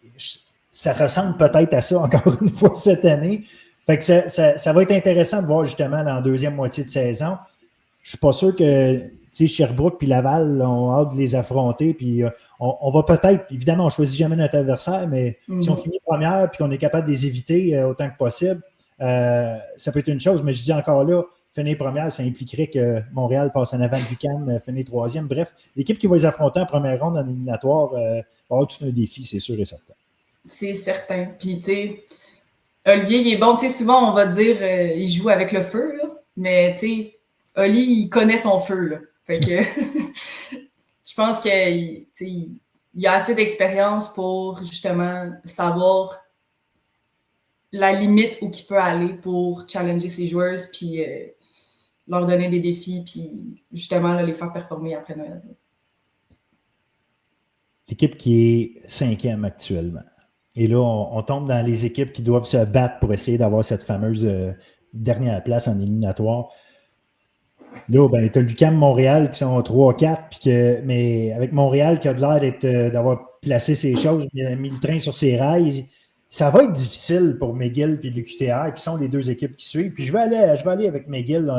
ça ressemble peut-être à ça encore une fois cette année. Fait que ça va être intéressant de voir justement dans la deuxième moitié de saison. Je ne suis pas sûr que Sherbrooke et Laval ont hâte de les affronter. Puis on va peut-être, évidemment, on ne choisit jamais notre adversaire, mais si on finit première et qu'on est capable de les éviter autant que possible, ça peut être une chose, mais je dis encore là, finir première, ça impliquerait que Montréal passe en avant du CAM, finir troisième. Bref, l'équipe qui va les affronter en première ronde en éliminatoire va avoir tout un défi, c'est sûr et certain. C'est certain. Puis, tu sais, Olivier, il est bon. Tu sais, souvent, on va dire il joue avec le feu, là. Mais, tu sais, Oli, il connaît son feu, là. Fait que je pense qu'il a assez d'expérience pour, justement, savoir la limite où il peut aller pour challenger ses joueurs, puis leur donner des défis, puis justement là, les faire performer après Noël. L'équipe qui est 5e actuellement. Et là, on tombe dans les équipes qui doivent se battre pour essayer d'avoir cette fameuse dernière place en éliminatoire. Là, ben, tu as l'UQAM Montréal qui sont 3-4, mais avec Montréal qui a de l'air d'avoir placé ses choses, mis le train sur ses rails, ça va être difficile pour McGill et l'UQTR, qui sont les deux équipes qui suivent. Puis je vais aller avec McGill.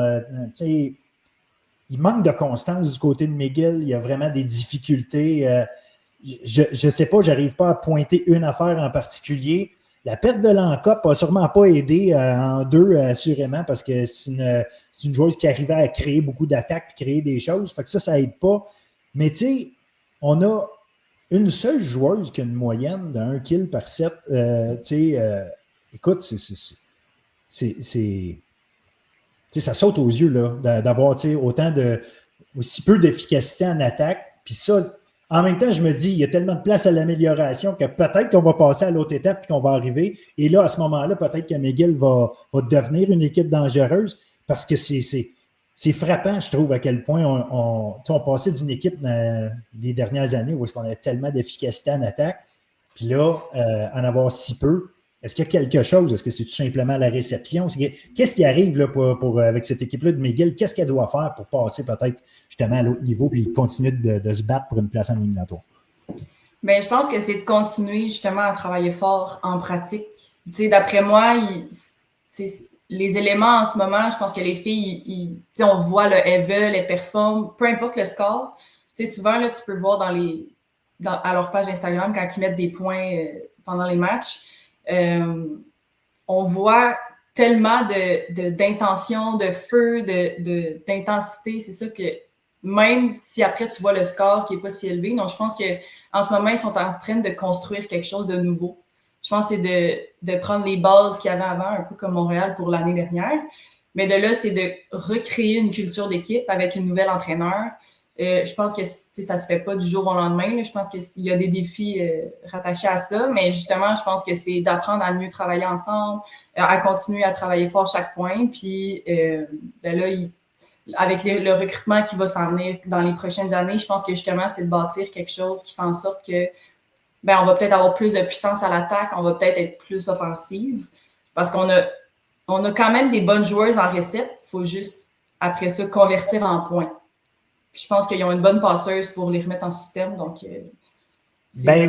Il manque de constance du côté de McGill. Il y a vraiment des difficultés. Je ne sais pas, je n'arrive pas à pointer une affaire en particulier. La perte de Lancop n'a sûrement pas aidé en deux, assurément, parce que c'est une joueuse qui arrivait à créer beaucoup d'attaques et créer des choses. Fait que ça n'aide pas. Mais tu sais, on a une seule joueuse qui a une moyenne de 1 kill par 7. Écoute, ça saute aux yeux là, d'avoir aussi peu d'efficacité en attaque. Puis ça, en même temps, je me dis, il y a tellement de place à l'amélioration que peut-être qu'on va passer à l'autre étape et qu'on va arriver. Et là, à ce moment-là, peut-être que McGill va devenir une équipe dangereuse parce que c'est frappant, je trouve, à quel point on passait d'une équipe dans les dernières années où est-ce qu'on avait tellement d'efficacité en attaque. Puis là, en avoir si peu, est-ce qu'il y a quelque chose? Est-ce que c'est tout simplement la réception? Qu'est-ce qui arrive là, avec cette équipe-là de McGill? Qu'est-ce qu'elle doit faire pour passer peut-être justement à l'autre niveau et continuer de se battre pour une place en éliminatoire? Bien, je pense que c'est de continuer justement à travailler fort en pratique. Tu sais, d'après moi, les éléments en ce moment, je pense que les filles, on voit, là, elles veulent, elles performent, peu importe le score. Tu sais, souvent, là, tu peux voir à leur page Instagram quand ils mettent des points pendant les matchs. On voit tellement d'intention, de feu, d'intensité. C'est ça que même si après tu vois le score qui n'est pas si élevé, donc je pense qu'en ce moment, ils sont en train de construire quelque chose de nouveau. Je pense que c'est de prendre les bases qu'il y avait avant, un peu comme Montréal pour l'année dernière. Mais de là, c'est de recréer une culture d'équipe avec une nouvelle entraîneur. Je pense que ça ne se fait pas du jour au lendemain. Là. Je pense qu'il y a des défis rattachés à ça. Mais justement, je pense que c'est d'apprendre à mieux travailler ensemble, à continuer à travailler fort chaque point. Puis là, avec le recrutement qui va s'en venir dans les prochaines années, je pense que justement, c'est de bâtir quelque chose qui fait en sorte que on va peut-être avoir plus de puissance à l'attaque, on va peut-être être plus offensive. Parce qu'on a quand même des bonnes joueuses en recette. Il faut juste, après ça, convertir en points. Je pense qu'ils ont une bonne passeuse pour les remettre en système. Donc,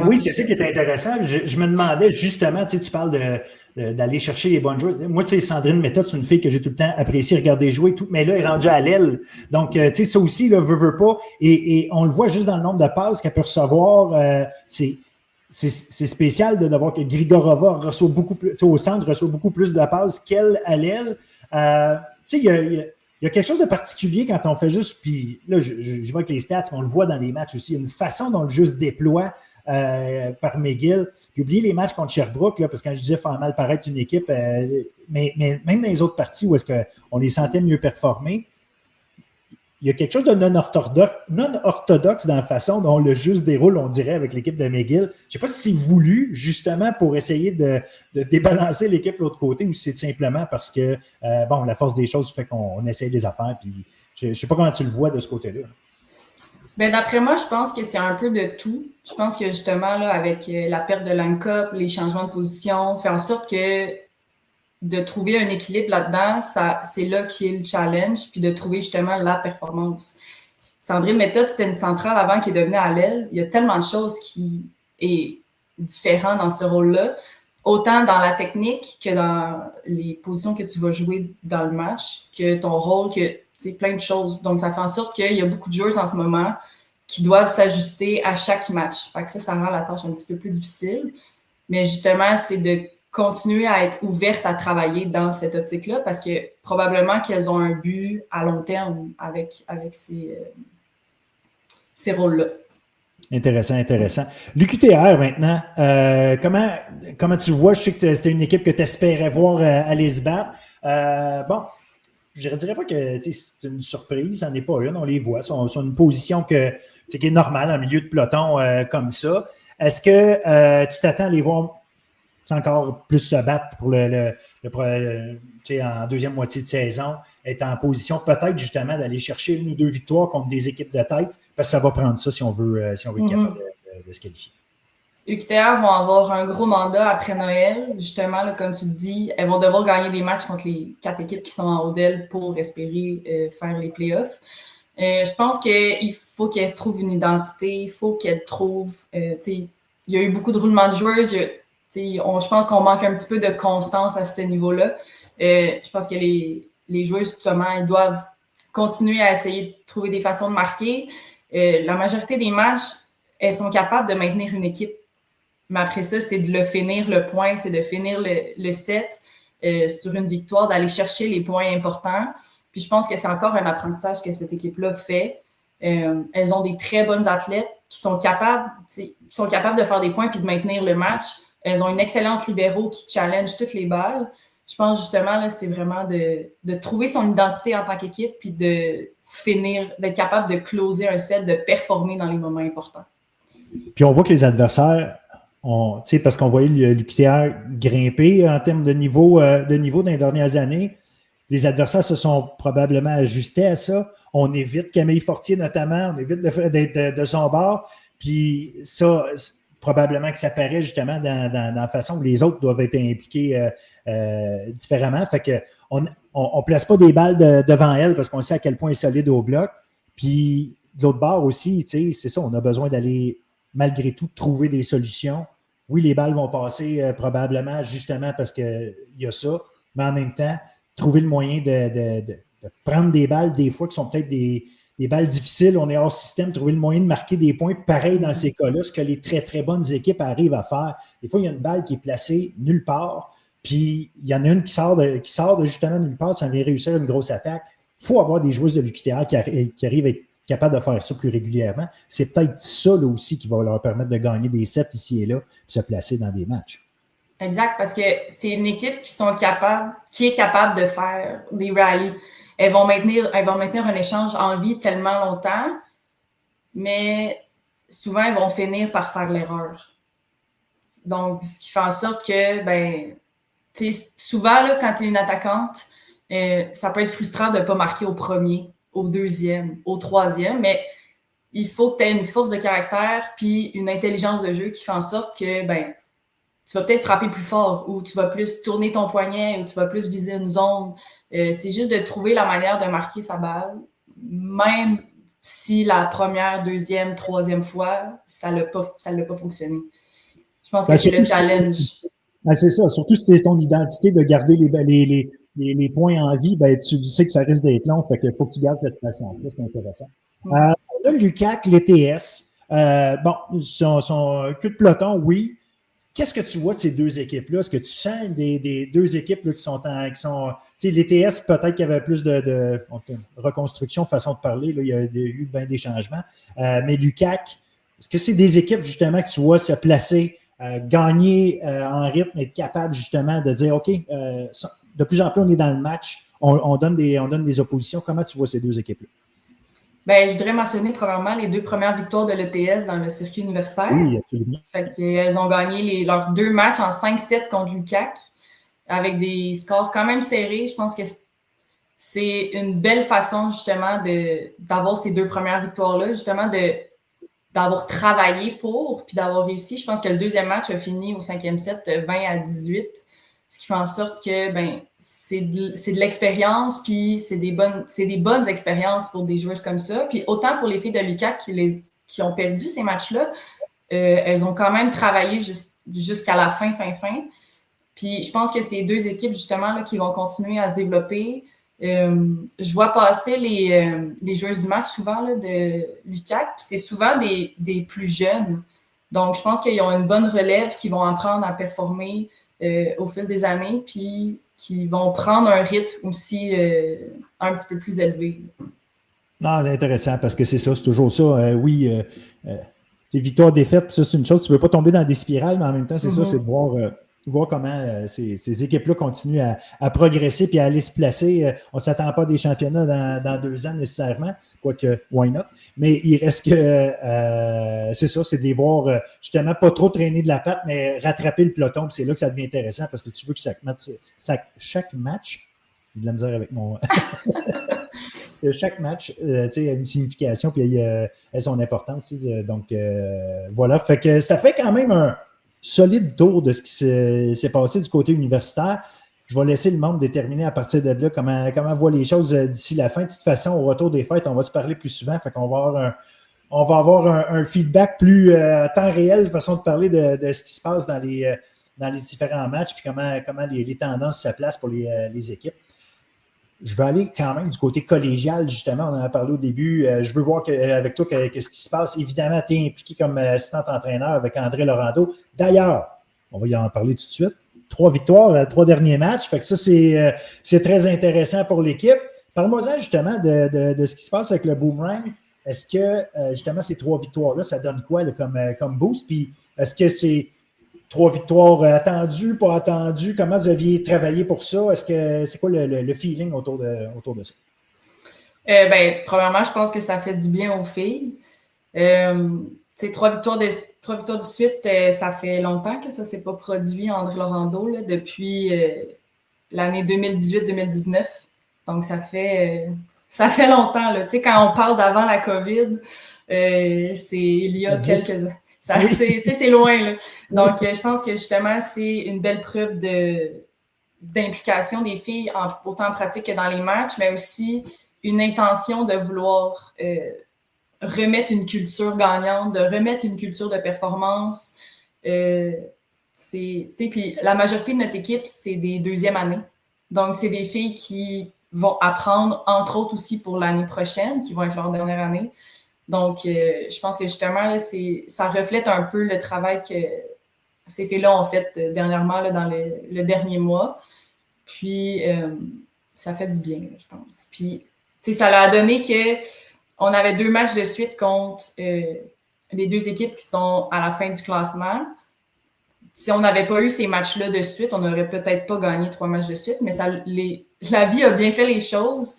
oui, c'est ça qui est intéressant. Je me demandais justement, tu parles d'aller chercher les bonnes joueuses. Moi, Sandrine Méthode, c'est une fille que j'ai tout le temps apprécié regarder jouer, tout, mais là, elle est rendue à l'aile. Donc, ça aussi, là, veut pas. Et on le voit juste dans le nombre de passes qu'elle peut recevoir. C'est spécial de voir que Grigorova reçoit beaucoup plus, au centre, reçoit beaucoup plus de passes qu'elle à l'aile. Il y a quelque chose de particulier quand on fait juste, puis là, je vois que les stats, on le voit dans les matchs aussi, il y a une façon dont le jeu se déploie par McGill. Puis oubliez les matchs contre Sherbrooke, là, parce que quand je disais faire mal paraître une équipe, mais même dans les autres parties où est-ce qu'on les sentait mieux performer, il y a quelque chose de non-orthodoxe dans la façon dont le jeu se déroule, on dirait, avec l'équipe de McGill. Je ne sais pas si c'est voulu, justement, pour essayer de débalancer l'équipe de l'autre côté ou si c'est simplement parce que, la force des choses fait qu'on essaye des affaires. Puis je ne sais pas comment tu le vois de ce côté-là. Bien, d'après moi, je pense que c'est un peu de tout. Je pense que, justement, là, avec la perte de Lancop, les changements de position, fait en sorte que de trouver un équilibre là-dedans, c'est là qui est le challenge, puis de trouver justement la performance. Sandrine Méthode, c'était une centrale avant qui est devenue à l'aile. Il y a tellement de choses qui est différent dans ce rôle-là, autant dans la technique que dans les positions que tu vas jouer dans le match, que ton rôle, que plein de choses. Donc, ça fait en sorte qu'il y a beaucoup de joueurs en ce moment qui doivent s'ajuster à chaque match. Fait que ça rend la tâche un petit peu plus difficile. Mais justement, c'est de continuer à être ouvertes à travailler dans cette optique-là parce que probablement qu'elles ont un but à long terme avec ces rôles-là. Intéressant. L'UQTR maintenant, comment tu vois? Je sais que c'était une équipe que tu espérais voir aller se battre. Bon, je ne dirais pas que c'est une surprise, ça n'est pas une, on les voit. Ils sont une position qui est normale en milieu de peloton comme ça. Est-ce que tu t'attends à les voir encore plus se battre pour en deuxième moitié de saison, être en position peut-être justement d'aller chercher 1 ou 2 victoires contre des équipes de tête, parce que ça va prendre ça si on veut être capable de se qualifier. UQTR vont avoir un gros mandat après Noël. Justement, là, comme tu dis, elles vont devoir gagner des matchs contre les 4 équipes qui sont en Odell pour espérer faire les playoffs. Je pense qu'il faut qu'elles trouvent une identité, il faut qu'elles trouvent... il y a eu beaucoup de roulements de joueuses. Je pense qu'on manque un petit peu de constance à ce niveau-là. Je pense que les joueuses, justement, ils doivent continuer à essayer de trouver des façons de marquer. La majorité des matchs, elles sont capables de maintenir une équipe. Mais après ça, c'est de le finir le point, c'est de finir le set sur une victoire, d'aller chercher les points importants. Puis je pense que c'est encore un apprentissage que cette équipe-là fait. Elles ont des très bonnes athlètes qui sont capables de faire des points puis de maintenir le match. Elles ont une excellente libéraux qui challenge toutes les balles. Je pense justement, là, c'est vraiment de trouver son identité en tant qu'équipe puis de finir, d'être capable de closer un set, de performer dans les moments importants. Puis on voit que les adversaires, parce qu'on voyait l'UQTR grimper en termes de niveau dans les dernières années, les adversaires se sont probablement ajustés à ça. On évite Camille Fortier notamment, on évite d'être de son bord. Puis ça, probablement que ça paraît justement dans la façon où les autres doivent être impliqués différemment. Fait qu'on ne place pas des balles devant elle parce qu'on sait à quel point elle est solide au bloc. Puis de l'autre bord aussi, c'est ça, on a besoin d'aller malgré tout trouver des solutions. Oui, les balles vont passer probablement justement parce qu'il y a ça, mais en même temps, trouver le moyen de prendre des balles des fois qui sont peut-être des balles difficiles, on est hors système, trouver le moyen de marquer des points. Pareil dans ces cas-là, ce que les très, très bonnes équipes arrivent à faire. Des fois, il y a une balle qui est placée nulle part, puis il y en a une qui sort de justement nulle part sans aller réussir une grosse attaque. Il faut avoir des joueuses de l'UQTR qui arrivent à être capables de faire ça plus régulièrement. C'est peut-être ça là, aussi qui va leur permettre de gagner des sets ici et là, puis se placer dans des matchs. Exact, parce que c'est une équipe qui est capable de faire des rallyes. Elles vont maintenir un échange en vie tellement longtemps, mais souvent, elles vont finir par faire l'erreur. Donc, ce qui fait en sorte que, souvent, là, quand tu es une attaquante, ça peut être frustrant de ne pas marquer au premier, au deuxième, au troisième, mais il faut que tu aies une force de caractère puis une intelligence de jeu qui fait en sorte que, tu vas peut-être frapper plus fort ou tu vas plus tourner ton poignet ou tu vas plus viser une zone. C'est juste de trouver la manière de marquer sa balle, même si la première, deuxième, troisième fois, ça n'a pas fonctionné. Je pense que c'est le challenge. C'est ça. Surtout si c'est ton identité de garder les points en vie, tu sais que ça risque d'être long, fait qu'il faut que tu gardes cette patience-là. C'est intéressant. On a l'UQAC, l'ETS. Son queue de peloton, oui. Qu'est-ce que tu vois de ces deux équipes-là? Est-ce que tu sens des deux équipes là, qui sont l'ETS, peut-être qu'il y avait plus de reconstruction, façon de parler. Là, il y a eu bien des changements. Mais l'UQAC, est-ce que c'est des équipes, justement, que tu vois se placer, gagner en rythme, être capable, justement, de dire, OK, de plus en plus, on est dans le match, on donne des oppositions. Comment tu vois ces deux équipes-là? Je voudrais mentionner premièrement les 2 premières victoires de l'ETS dans le circuit universitaire. Oui, absolument. Fait qu'elles ont gagné leurs 2 matchs en 5-7 contre l'UQAC avec des scores quand même serrés. Je pense que c'est une belle façon justement d'avoir ces 2 premières victoires-là, justement d'avoir travaillé pour puis d'avoir réussi. Je pense que le deuxième match a fini au 5e set 20-18, ce qui fait en sorte que c'est de l'expérience, puis c'est des bonnes expériences pour des joueuses comme ça. Puis autant pour les filles de l'UQAC qui ont perdu ces matchs-là, elles ont quand même travaillé jusqu'à la fin. Puis je pense que c'est 2 équipes justement là, qui vont continuer à se développer. Je vois passer les joueuses du match souvent là, de l'UQAC, puis c'est souvent des plus jeunes. Donc je pense qu'ils ont une bonne relève qui vont apprendre à performer au fil des années, puis qui vont prendre un rythme aussi un petit peu plus élevé. Non, c'est intéressant parce que c'est ça, c'est toujours ça. Oui, victoire-défaite, ça, c'est une chose. Tu ne veux pas tomber dans des spirales, mais en même temps, c'est ça, c'est de voir comment ces équipes-là continuent à progresser et à aller se placer. On ne s'attend pas à des championnats dans 2 ans nécessairement, quoique, why not? Mais il reste que, c'est ça, c'est de les voir justement pas trop traîner de la patte, mais rattraper le peloton. Puis c'est là que ça devient intéressant parce que tu veux que chaque match, j'ai de la misère avec mon... chaque match a une signification puis a son importance. Donc, voilà. Fait que ça fait quand même un solide tour de ce qui s'est passé du côté universitaire. Je vais laisser le monde déterminer à partir de là comment voit les choses d'ici la fin. De toute façon, au retour des fêtes, on va se parler plus souvent. Fait qu'on va avoir un feedback plus temps réel, façon de parler de ce qui se passe dans les différents matchs puis comment les tendances se placent pour les équipes. Je vais aller quand même du côté collégial, justement. On en a parlé au début. Je veux voir avec toi qu'est-ce qui se passe. Évidemment, tu es impliqué comme assistant-entraîneur avec André Laurando. D'ailleurs, on va y en parler tout de suite. 3 victoires, 3 derniers matchs. Fait que ça, c'est très intéressant pour l'équipe. Parle-moi-en justement de ce qui se passe avec le Boomerang. Est-ce que, justement, ces 3 victoires-là, ça donne quoi là, comme boost? Puis, est-ce que c'est 3 victoires attendues, pas attendues? Comment vous aviez travaillé pour ça? C'est quoi le feeling autour de ça? Premièrement, je pense que ça fait du bien aux filles. 3 victoires de suite, ça fait longtemps que ça ne s'est pas produit André Laurando, là, depuis l'année 2018-2019. Donc, ça fait longtemps. Là. Quand on parle d'avant la COVID, c'est il y a quelques années. C'est loin. Là. Donc, je pense que justement, c'est une belle preuve d'implication des filles, autant en pratique que dans les matchs, mais aussi une intention de vouloir remettre une culture gagnante, de remettre une culture de performance. Puis la majorité de notre équipe, c'est des 2e années. Donc, c'est des filles qui vont apprendre, entre autres aussi pour l'année prochaine, qui vont être leur dernière année. Donc, je pense que justement, là, ça reflète un peu le travail que ces filles-là ont fait dernièrement là, dans le dernier mois. Puis, ça fait du bien, je pense. Puis, ça a donné qu'on avait 2 matchs de suite contre les 2 équipes qui sont à la fin du classement. Si on n'avait pas eu ces matchs-là de suite, on n'aurait peut-être pas gagné 3 matchs de suite, mais la vie a bien fait les choses.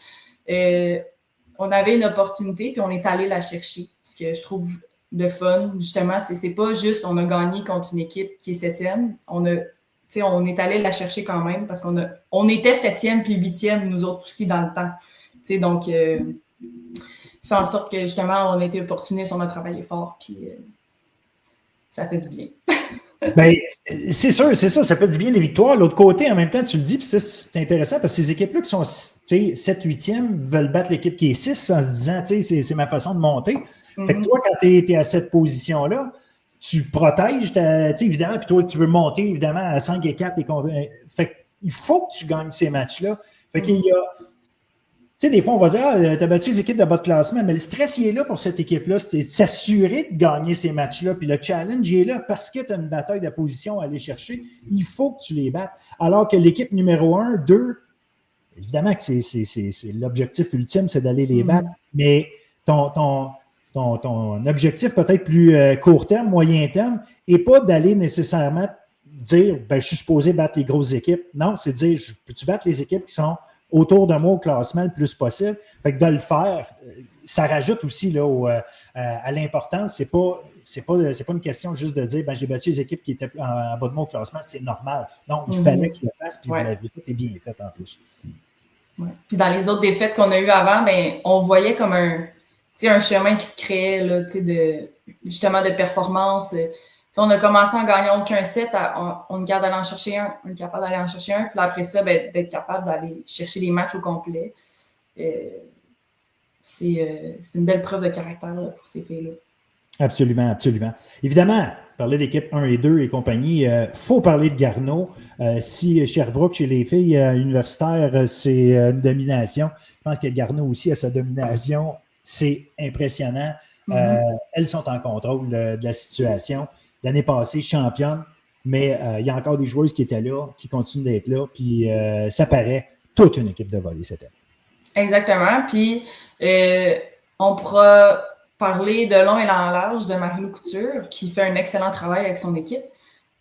On avait une opportunité, puis on est allé la chercher. Ce que je trouve de fun, justement, c'est pas juste on a gagné contre une équipe qui est 7e. On est allé la chercher quand même parce qu'on était 7e puis 8e, nous autres aussi, dans le temps. Donc, ça fait en sorte que, justement, on a été opportunistes, on a travaillé fort, puis ça fait du bien. C'est sûr, c'est ça fait du bien les victoires. L'autre côté, en même temps, tu le dis, puis c'est intéressant parce que ces équipes-là qui sont 7-8e veulent battre l'équipe qui est 6 en se disant, c'est ma façon de monter. Fait que toi, quand tu es à cette position-là, tu protèges, évidemment, puis toi, tu veux monter, évidemment, à 5 et 4. Fait qu'il faut que tu gagnes ces matchs-là. Fait qu'il y a... des fois, on va dire, tu as battu les équipes de bas de classement, mais le stress, il est là pour cette équipe-là. C'est de s'assurer de gagner ces matchs-là. Puis le challenge, il est là parce que tu as une bataille de position à aller chercher. Il faut que tu les battes. Alors que l'équipe numéro 1, 2, évidemment que c'est l'objectif ultime, c'est d'aller les battre. Mais ton objectif peut-être plus court terme, moyen terme, et pas d'aller nécessairement dire, je suis supposé battre les grosses équipes. Non, c'est de dire, peux-tu battre les équipes qui sont autour de moi au classement le plus possible. Fait que de le faire, ça rajoute aussi là, à l'importance. C'est pas une question juste de dire j'ai battu les équipes qui étaient en bas de moi au classement, c'est normal. Non, il fallait que je le fasse, puis vous l'avez fait et bien fait en plus. Ouais. Puis dans les autres défaites qu'on a eues avant, on voyait comme un chemin qui se créait là, justement de performance. Si on a commencé en gagnant aucun set, on est capable d'aller en chercher un. On est capable d'aller en chercher un. Puis après ça, d'être capable d'aller chercher les matchs au complet. C'est une belle preuve de caractère là, pour ces filles-là. Absolument, absolument. Évidemment, parler d'équipe 1 et 2 et compagnie, faut parler de Garneau. Si Sherbrooke, chez les filles universitaires, c'est une domination, je pense que Garneau aussi a sa domination. C'est impressionnant. Elles sont en contrôle de la situation. L'année passée, championne, mais il y a encore des joueuses qui étaient là, qui continuent d'être là, puis ça paraît toute une équipe de volley cette année. Exactement. Puis, on pourra parler de long et en large de Marie-Lou Couture, qui fait un excellent travail avec son équipe.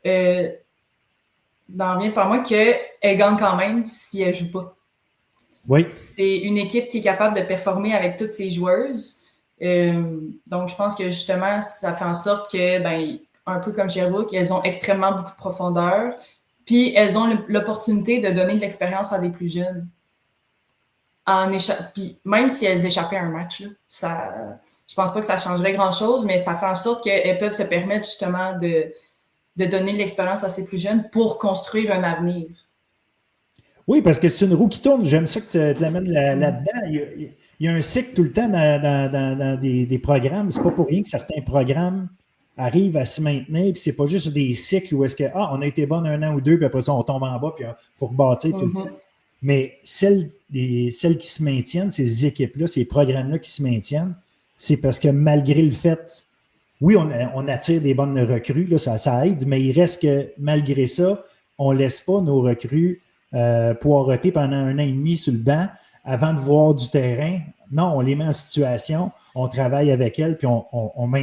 N'en vient pas moi qu'elle gagne quand même si elle ne joue pas. Oui. C'est une équipe qui est capable de performer avec toutes ses joueuses. Donc, je pense que justement, ça fait en sorte que, un peu comme Sherbrooke, elles ont extrêmement beaucoup de profondeur. Puis, elles ont l'opportunité de donner de l'expérience à des plus jeunes. Puis, même si elles échappaient à un match, là, je pense pas que ça changerait grand-chose, mais ça fait en sorte qu'elles peuvent se permettre justement de donner de l'expérience à ces plus jeunes pour construire un avenir. Oui, parce que c'est une roue qui tourne. J'aime ça que tu l'amènes là-dedans. Il y a un cycle tout le temps dans des programmes. C'est pas pour rien que certains programmes arrivent à se maintenir. Puis c'est pas juste des cycles où est-ce que on a été bon 1 an ou 2, puis après ça, on tombe en bas, puis il faut rebâtir tout le temps. Mais celles qui se maintiennent, ces équipes-là, ces programmes-là qui se maintiennent, c'est parce que malgré le fait, oui, on attire des bonnes recrues, là, ça aide, mais il reste que malgré ça, on ne laisse pas nos recrues poireauter pendant 1 an et demi sur le banc avant de voir du terrain. Non, on les met en situation, on travaille avec elles, puis on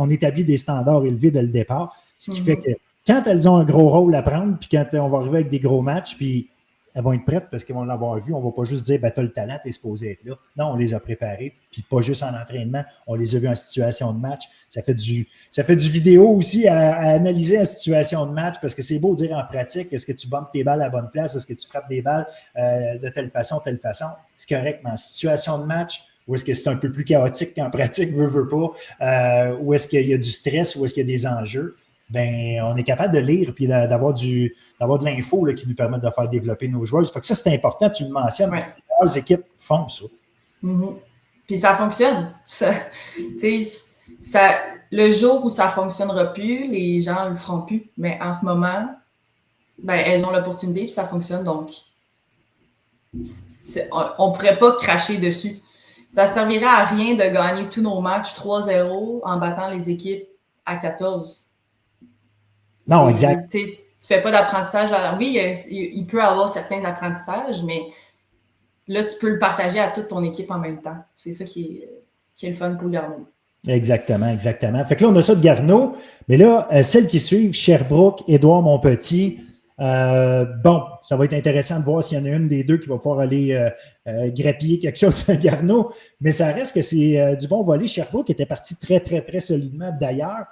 établit des standards élevés dès le départ, ce qui fait que quand elles ont un gros rôle à prendre, puis quand on va arriver avec des gros matchs, puis elles vont être prêtes parce qu'elles vont l'avoir vu. On ne va pas juste dire, tu as le talent, tu es supposé être là. Non, on les a préparées, puis pas juste en entraînement. On les a vus en situation de match. Ça fait du vidéo aussi à analyser en situation de match parce que c'est beau de dire en pratique, est-ce que tu bombes tes balles à la bonne place? Est-ce que tu frappes des balles de telle façon? C'est correct, mais en situation de match, ou est-ce que c'est un peu plus chaotique qu'en pratique, veut pas, ou est-ce qu'il y a du stress, ou est-ce qu'il y a des enjeux? On est capable de lire et d'avoir de l'info là, qui nous permet de faire développer nos joueurs. Fait que ça, c'est important, tu le mentionnes. Ouais. Les équipes font ça. Puis ça fonctionne. Le jour où ça ne fonctionnera plus, les gens ne le feront plus. Mais en ce moment, elles ont l'opportunité et ça fonctionne. Donc, on ne pourrait pas cracher dessus. Ça ne servirait à rien de gagner tous nos matchs 3-0 en battant les équipes à 14. Non, exact. Tu ne fais pas d'apprentissage. Oui, il peut y avoir certains apprentissages, mais là, tu peux le partager à toute ton équipe en même temps. C'est ça qui est le fun pour Garneau. Exactement. Fait que là, on a ça de Garneau. Mais là, celles qui suivent, Sherbrooke, Édouard Montpetit, ça va être intéressant de voir s'il y en a une des deux qui va pouvoir aller grappiller quelque chose à Garneau. Mais ça reste que c'est du bon volley. Sherbrooke était parti très, très, très solidement d'ailleurs.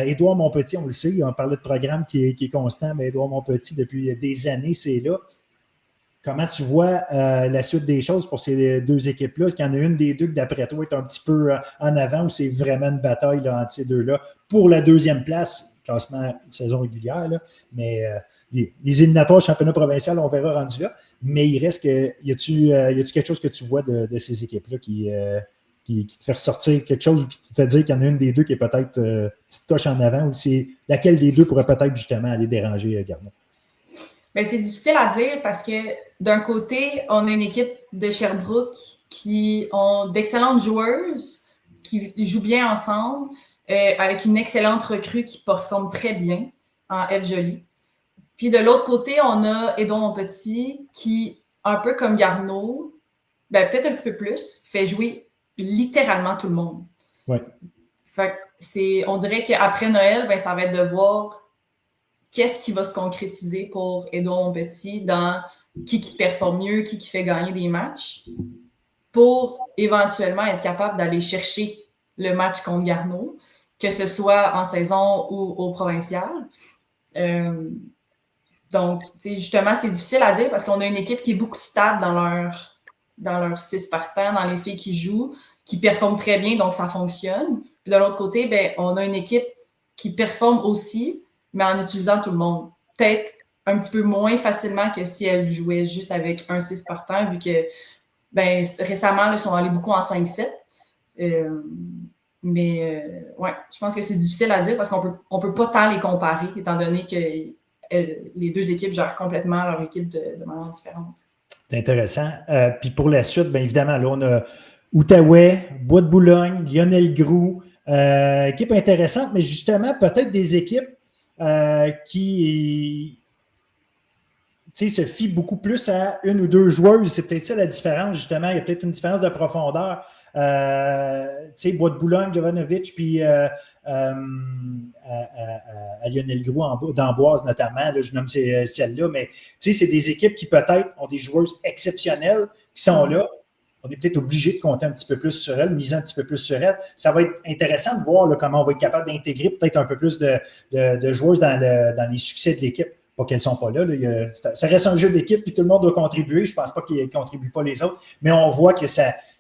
Édouard Montpetit, on le sait, on parlait de programme qui est constant, mais Édouard Montpetit, depuis des années, c'est là. Comment tu vois la suite des choses pour ces deux équipes-là? Est-ce qu'il y en a une des deux qui, d'après toi, est un petit peu en avant ou c'est vraiment une bataille là, entre ces deux-là pour la 2e place, classement saison régulière, là, mais les éliminatoires championnat provincial, on verra rendu là, mais il reste que, y a-tu quelque chose que tu vois de ces équipes-là qui te fait ressortir quelque chose ou qui te fait dire qu'il y en a une des deux qui est peut-être petite touche en avant ou c'est laquelle des deux pourrait peut-être justement aller déranger Garneau? C'est difficile à dire parce que d'un côté, on a une équipe de Sherbrooke qui ont d'excellentes joueuses qui jouent bien ensemble avec une excellente recrue qui performe très bien en F Jolie. Puis de l'autre côté, on a Édouard Montpetit qui, un peu comme Garneau, peut-être un petit peu plus, fait jouer littéralement tout le monde. Ouais. Fait que on dirait qu'après Noël, ça va être de voir qu'est-ce qui va se concrétiser pour Édouard Montpetit dans qui performe mieux, qui fait gagner des matchs pour éventuellement être capable d'aller chercher le match contre Garneau, que ce soit en saison ou au provincial. Donc, justement, c'est difficile à dire parce qu'on a une équipe qui est beaucoup stable dans leur 6 partants, dans les filles qui jouent, qui performent très bien, donc ça fonctionne. Puis de l'autre côté, on a une équipe qui performe aussi, mais en utilisant tout le monde. Peut-être un petit peu moins facilement que si elle jouait juste avec un 6 partant, vu que récemment, ils sont allés beaucoup en 5-7. Je pense que c'est difficile à dire parce qu'on peut pas tant les comparer, étant donné que les deux équipes gèrent complètement leur équipe de manière différente. C'est intéressant. Puis pour la suite, bien évidemment, là, on a Outaouais, Bois-de-Boulogne, Lionel Groux. Équipe intéressante, mais justement, peut-être des équipes qui se fie beaucoup plus à une ou deux joueuses. C'est peut-être ça la différence, justement. Il y a peut-être une différence de profondeur. Bois de Boulogne, Jovanovic, puis à Lionel Groux d'Amboise notamment. Là, je nomme celle-là, mais c'est des équipes qui peut-être ont des joueuses exceptionnelles qui sont là. On est peut-être obligé de compter un petit peu plus sur elles, miser un petit peu plus sur elles. Ça va être intéressant de voir là, comment on va être capable d'intégrer peut-être un peu plus de joueuses dans les succès de l'équipe. Pas qu'elles ne sont pas là. Ça reste un jeu d'équipe, puis tout le monde doit contribuer. Je ne pense pas qu'ils ne contribuent pas les autres, mais on voit que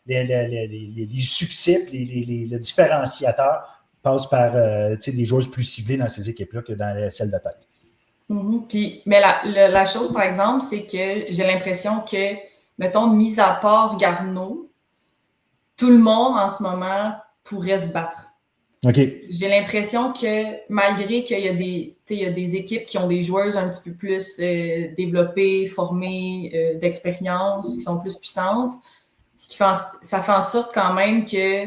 les succès, le différenciateur passe par des joueuses plus ciblées dans ces équipes-là que dans celles de tête. Mm-hmm. Mais la chose, par exemple, c'est que j'ai l'impression que, mettons, mis à part Garneau, tout le monde en ce moment pourrait se battre. Okay. J'ai l'impression que malgré qu'il y a des équipes qui ont des joueuses un petit peu plus développées, formées, d'expérience, qui sont plus puissantes, ça fait en sorte quand même que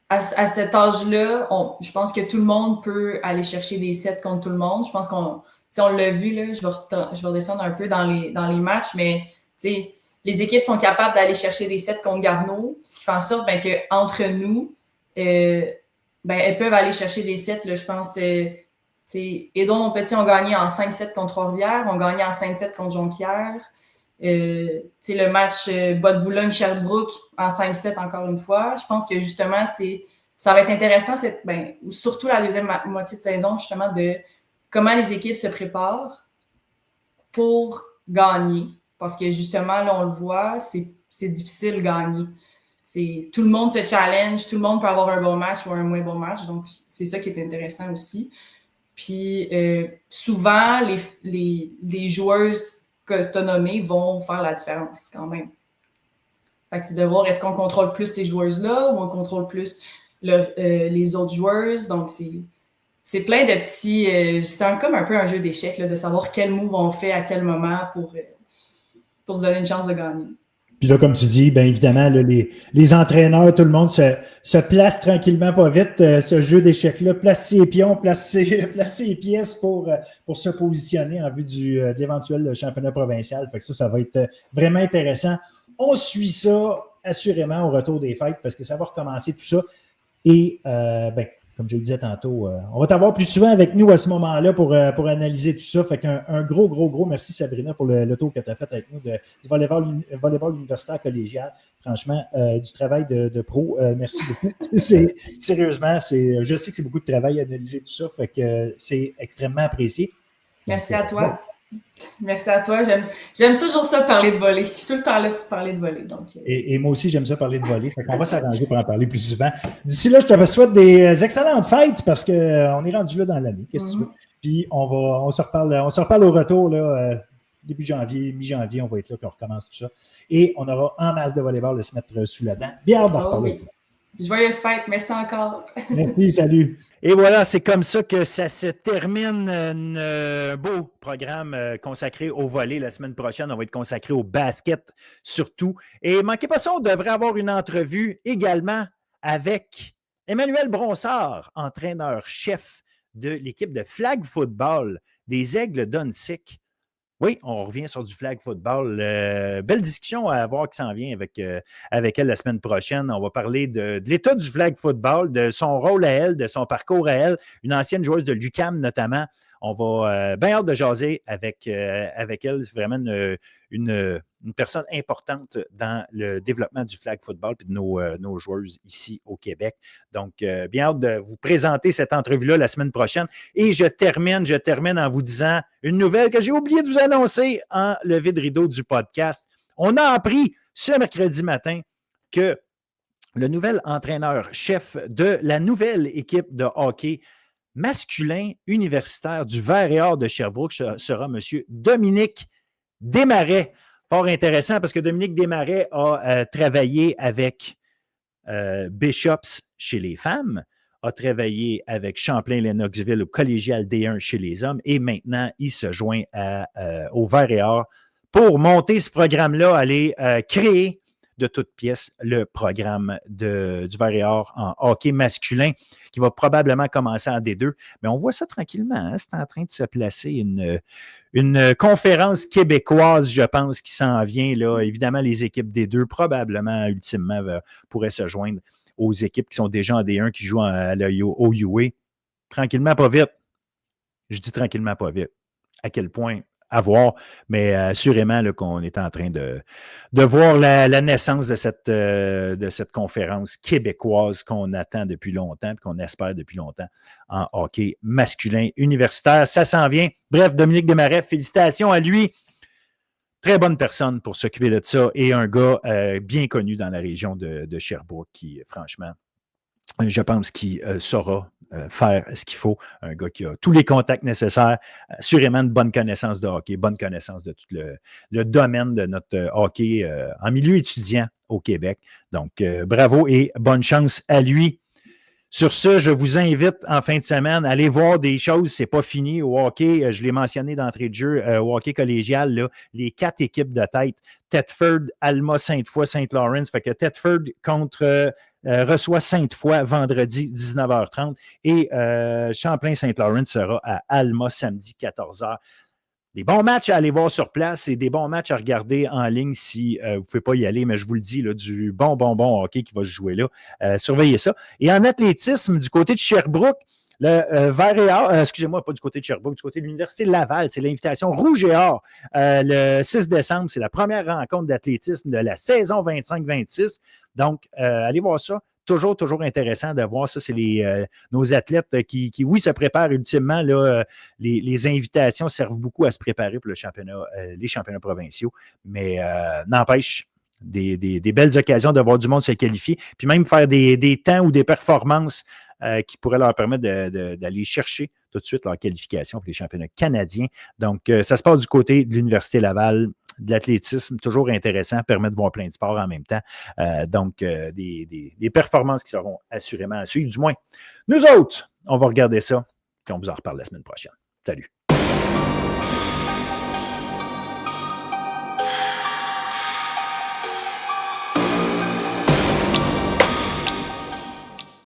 à cet âge-là, je pense que tout le monde peut aller chercher des sets contre tout le monde. Je pense qu'on l'a vu, là, je vais redescendre un peu dans les matchs, mais les équipes sont capables d'aller chercher des sets contre Garneau, ce qui fait en sorte qu'entre nous, elles peuvent aller chercher des sets. Là, je pense Édouard Montpetit ont gagné en 5-7 contre Trois-Rivières, ont gagné en 5-7 contre Jonquière. Le match Bois de Boulogne-Sherbrooke en 5-7 encore une fois. Je pense que justement, ça va être intéressant, surtout la deuxième moitié de saison, justement, de comment les équipes se préparent pour gagner. Parce que justement, là, on le voit, c'est difficile de gagner. Tout le monde se challenge, tout le monde peut avoir un bon match ou un moins bon match. Donc, c'est ça qui est intéressant aussi. Puis, souvent, les joueuses que tu as nommées vont faire la différence quand même. Fait que c'est de voir est-ce qu'on contrôle plus ces joueuses-là ou on contrôle plus les autres joueuses. Donc, c'est plein de petits... c'est comme un peu un jeu d'échecs, là, de savoir quel move on fait à quel moment pour se donner une chance de gagner. Puis là, comme tu dis, bien évidemment, là, les entraîneurs, tout le monde se place tranquillement, pas vite, ce jeu d'échecs-là, place ses pions, place ses pièces pour se positionner en vue de l'éventuel championnat provincial. Fait que ça va être vraiment intéressant. On suit ça assurément au retour des fêtes parce que ça va recommencer tout ça. Et, comme je le disais tantôt, on va t'avoir plus souvent avec nous à ce moment-là pour analyser tout ça. Fait qu'un gros merci, Sabrina, pour le tour que tu as fait avec nous du volleyball universitaire collégial. Franchement, du travail de pro. Merci beaucoup. Sérieusement, je sais que c'est beaucoup de travail à analyser tout ça. Fait que c'est extrêmement apprécié. Merci à toi. Ouais. Merci à toi. J'aime toujours ça parler de volley. Je suis tout le temps là pour parler de volley. Donc... Et moi aussi, j'aime ça parler de volley. On va s'arranger pour en parler plus souvent. D'ici là, je te souhaite des excellentes fêtes parce qu'on est rendu là dans l'année. Qu'est-ce que tu veux? Puis on se reparle au retour là, début janvier, mi-janvier, on va être là puis on recommence tout ça. Et on aura en masse de volleyball de se mettre sous la dent. Bien hâte d'en reparler. Oui. Joyeuse fête. Merci encore. Merci, salut. Et voilà, c'est comme ça que ça se termine. Un beau programme consacré au volley. La semaine prochaine, on va être consacré au basket surtout. Et manquez pas ça, on devrait avoir une entrevue également avec Emmanuel Bronsard, entraîneur-chef de l'équipe de flag football des Aigles d'Huntsic. Oui, on revient sur du flag football. Belle discussion à avoir qui s'en vient avec elle la semaine prochaine. On va parler de l'état du flag football, de son rôle à elle, de son parcours à elle, une ancienne joueuse de l'UQAM notamment. On va bien hâte de jaser avec elle. C'est vraiment une personne importante dans le développement du flag football et de nos joueuses ici au Québec. Donc, bien hâte de vous présenter cette entrevue-là la semaine prochaine. Et je termine en vous disant une nouvelle que j'ai oublié de vous annoncer en levée de rideau du podcast. On a appris ce mercredi matin que le nouvel entraîneur-chef de la nouvelle équipe de hockey masculin universitaire du Vert-et-Or de Sherbrooke sera M. Dominique Desmarais. Fort intéressant parce que Dominique Desmarais a travaillé avec Bishops chez les femmes, a travaillé avec Champlain-Lennoxville au collégial D1 chez les hommes et maintenant, il se joint au Vert-et-Or pour monter ce programme-là, aller créer de toutes pièces le programme du Vert et Or en hockey masculin qui va probablement commencer en D2. Mais on voit ça tranquillement. Hein? C'est en train de se placer une conférence québécoise, je pense, qui s'en vient. Là. Évidemment, les équipes D2, probablement, ultimement, pourraient se joindre aux équipes qui sont déjà en D1, qui jouent au UA. Tranquillement, pas vite. Je dis tranquillement, pas vite. À quel point? À voir, mais assurément là, qu'on est en train de voir la naissance de cette conférence québécoise qu'on attend depuis longtemps et qu'on espère depuis longtemps en hockey masculin universitaire. Ça s'en vient. Bref, Dominique Desmarais, félicitations à lui. Très bonne personne pour s'occuper de ça et un gars bien connu dans la région de Sherbrooke qui, franchement, je pense qu'il saura faire ce qu'il faut. Un gars qui a tous les contacts nécessaires, assurément une bonne connaissance de hockey, bonne connaissance de tout le domaine de notre hockey en milieu étudiant au Québec. Donc, bravo et bonne chance à lui. Sur ce, je vous invite en fin de semaine à aller voir des choses. C'est pas fini au hockey. Je l'ai mentionné d'entrée de jeu au hockey collégial. Là, les 4 équipes de tête. Thetford, Alma, Sainte-Foy, Saint-Laurent. Fait que Thetford reçoit Sainte-Foy vendredi 19h30 et Champlain-Saint-Laurent sera à Alma samedi 14h. Des bons matchs à aller voir sur place et des bons matchs à regarder en ligne si vous ne pouvez pas y aller, mais je vous le dis, là, du bon hockey qui va se jouer là. Surveillez ça. Et en athlétisme, du côté de Sherbrooke, le Vert et Or, excusez-moi, pas du côté de Sherbrooke, du côté de l'Université Laval, c'est l'invitation Rouge et Or. Le 6 décembre, c'est la première rencontre d'athlétisme de la saison 25-26. Donc, allez voir ça. Toujours intéressant de voir ça. C'est nos athlètes qui, oui, se préparent ultimement. Là, les invitations servent beaucoup à se préparer pour le championnat, les championnats provinciaux. Mais n'empêche, des belles occasions de voir du monde se qualifier. Puis même faire des temps ou des performances qui pourraient leur permettre d'aller chercher tout de suite leur qualification pour les championnats canadiens. Donc, ça se passe du côté de l'Université Laval. De l'athlétisme, toujours intéressant, permet de voir plein de sports en même temps. Donc, des performances qui seront assurément à suivre. Du moins, nous autres, on va regarder ça, puis on vous en reparle la semaine prochaine. Salut!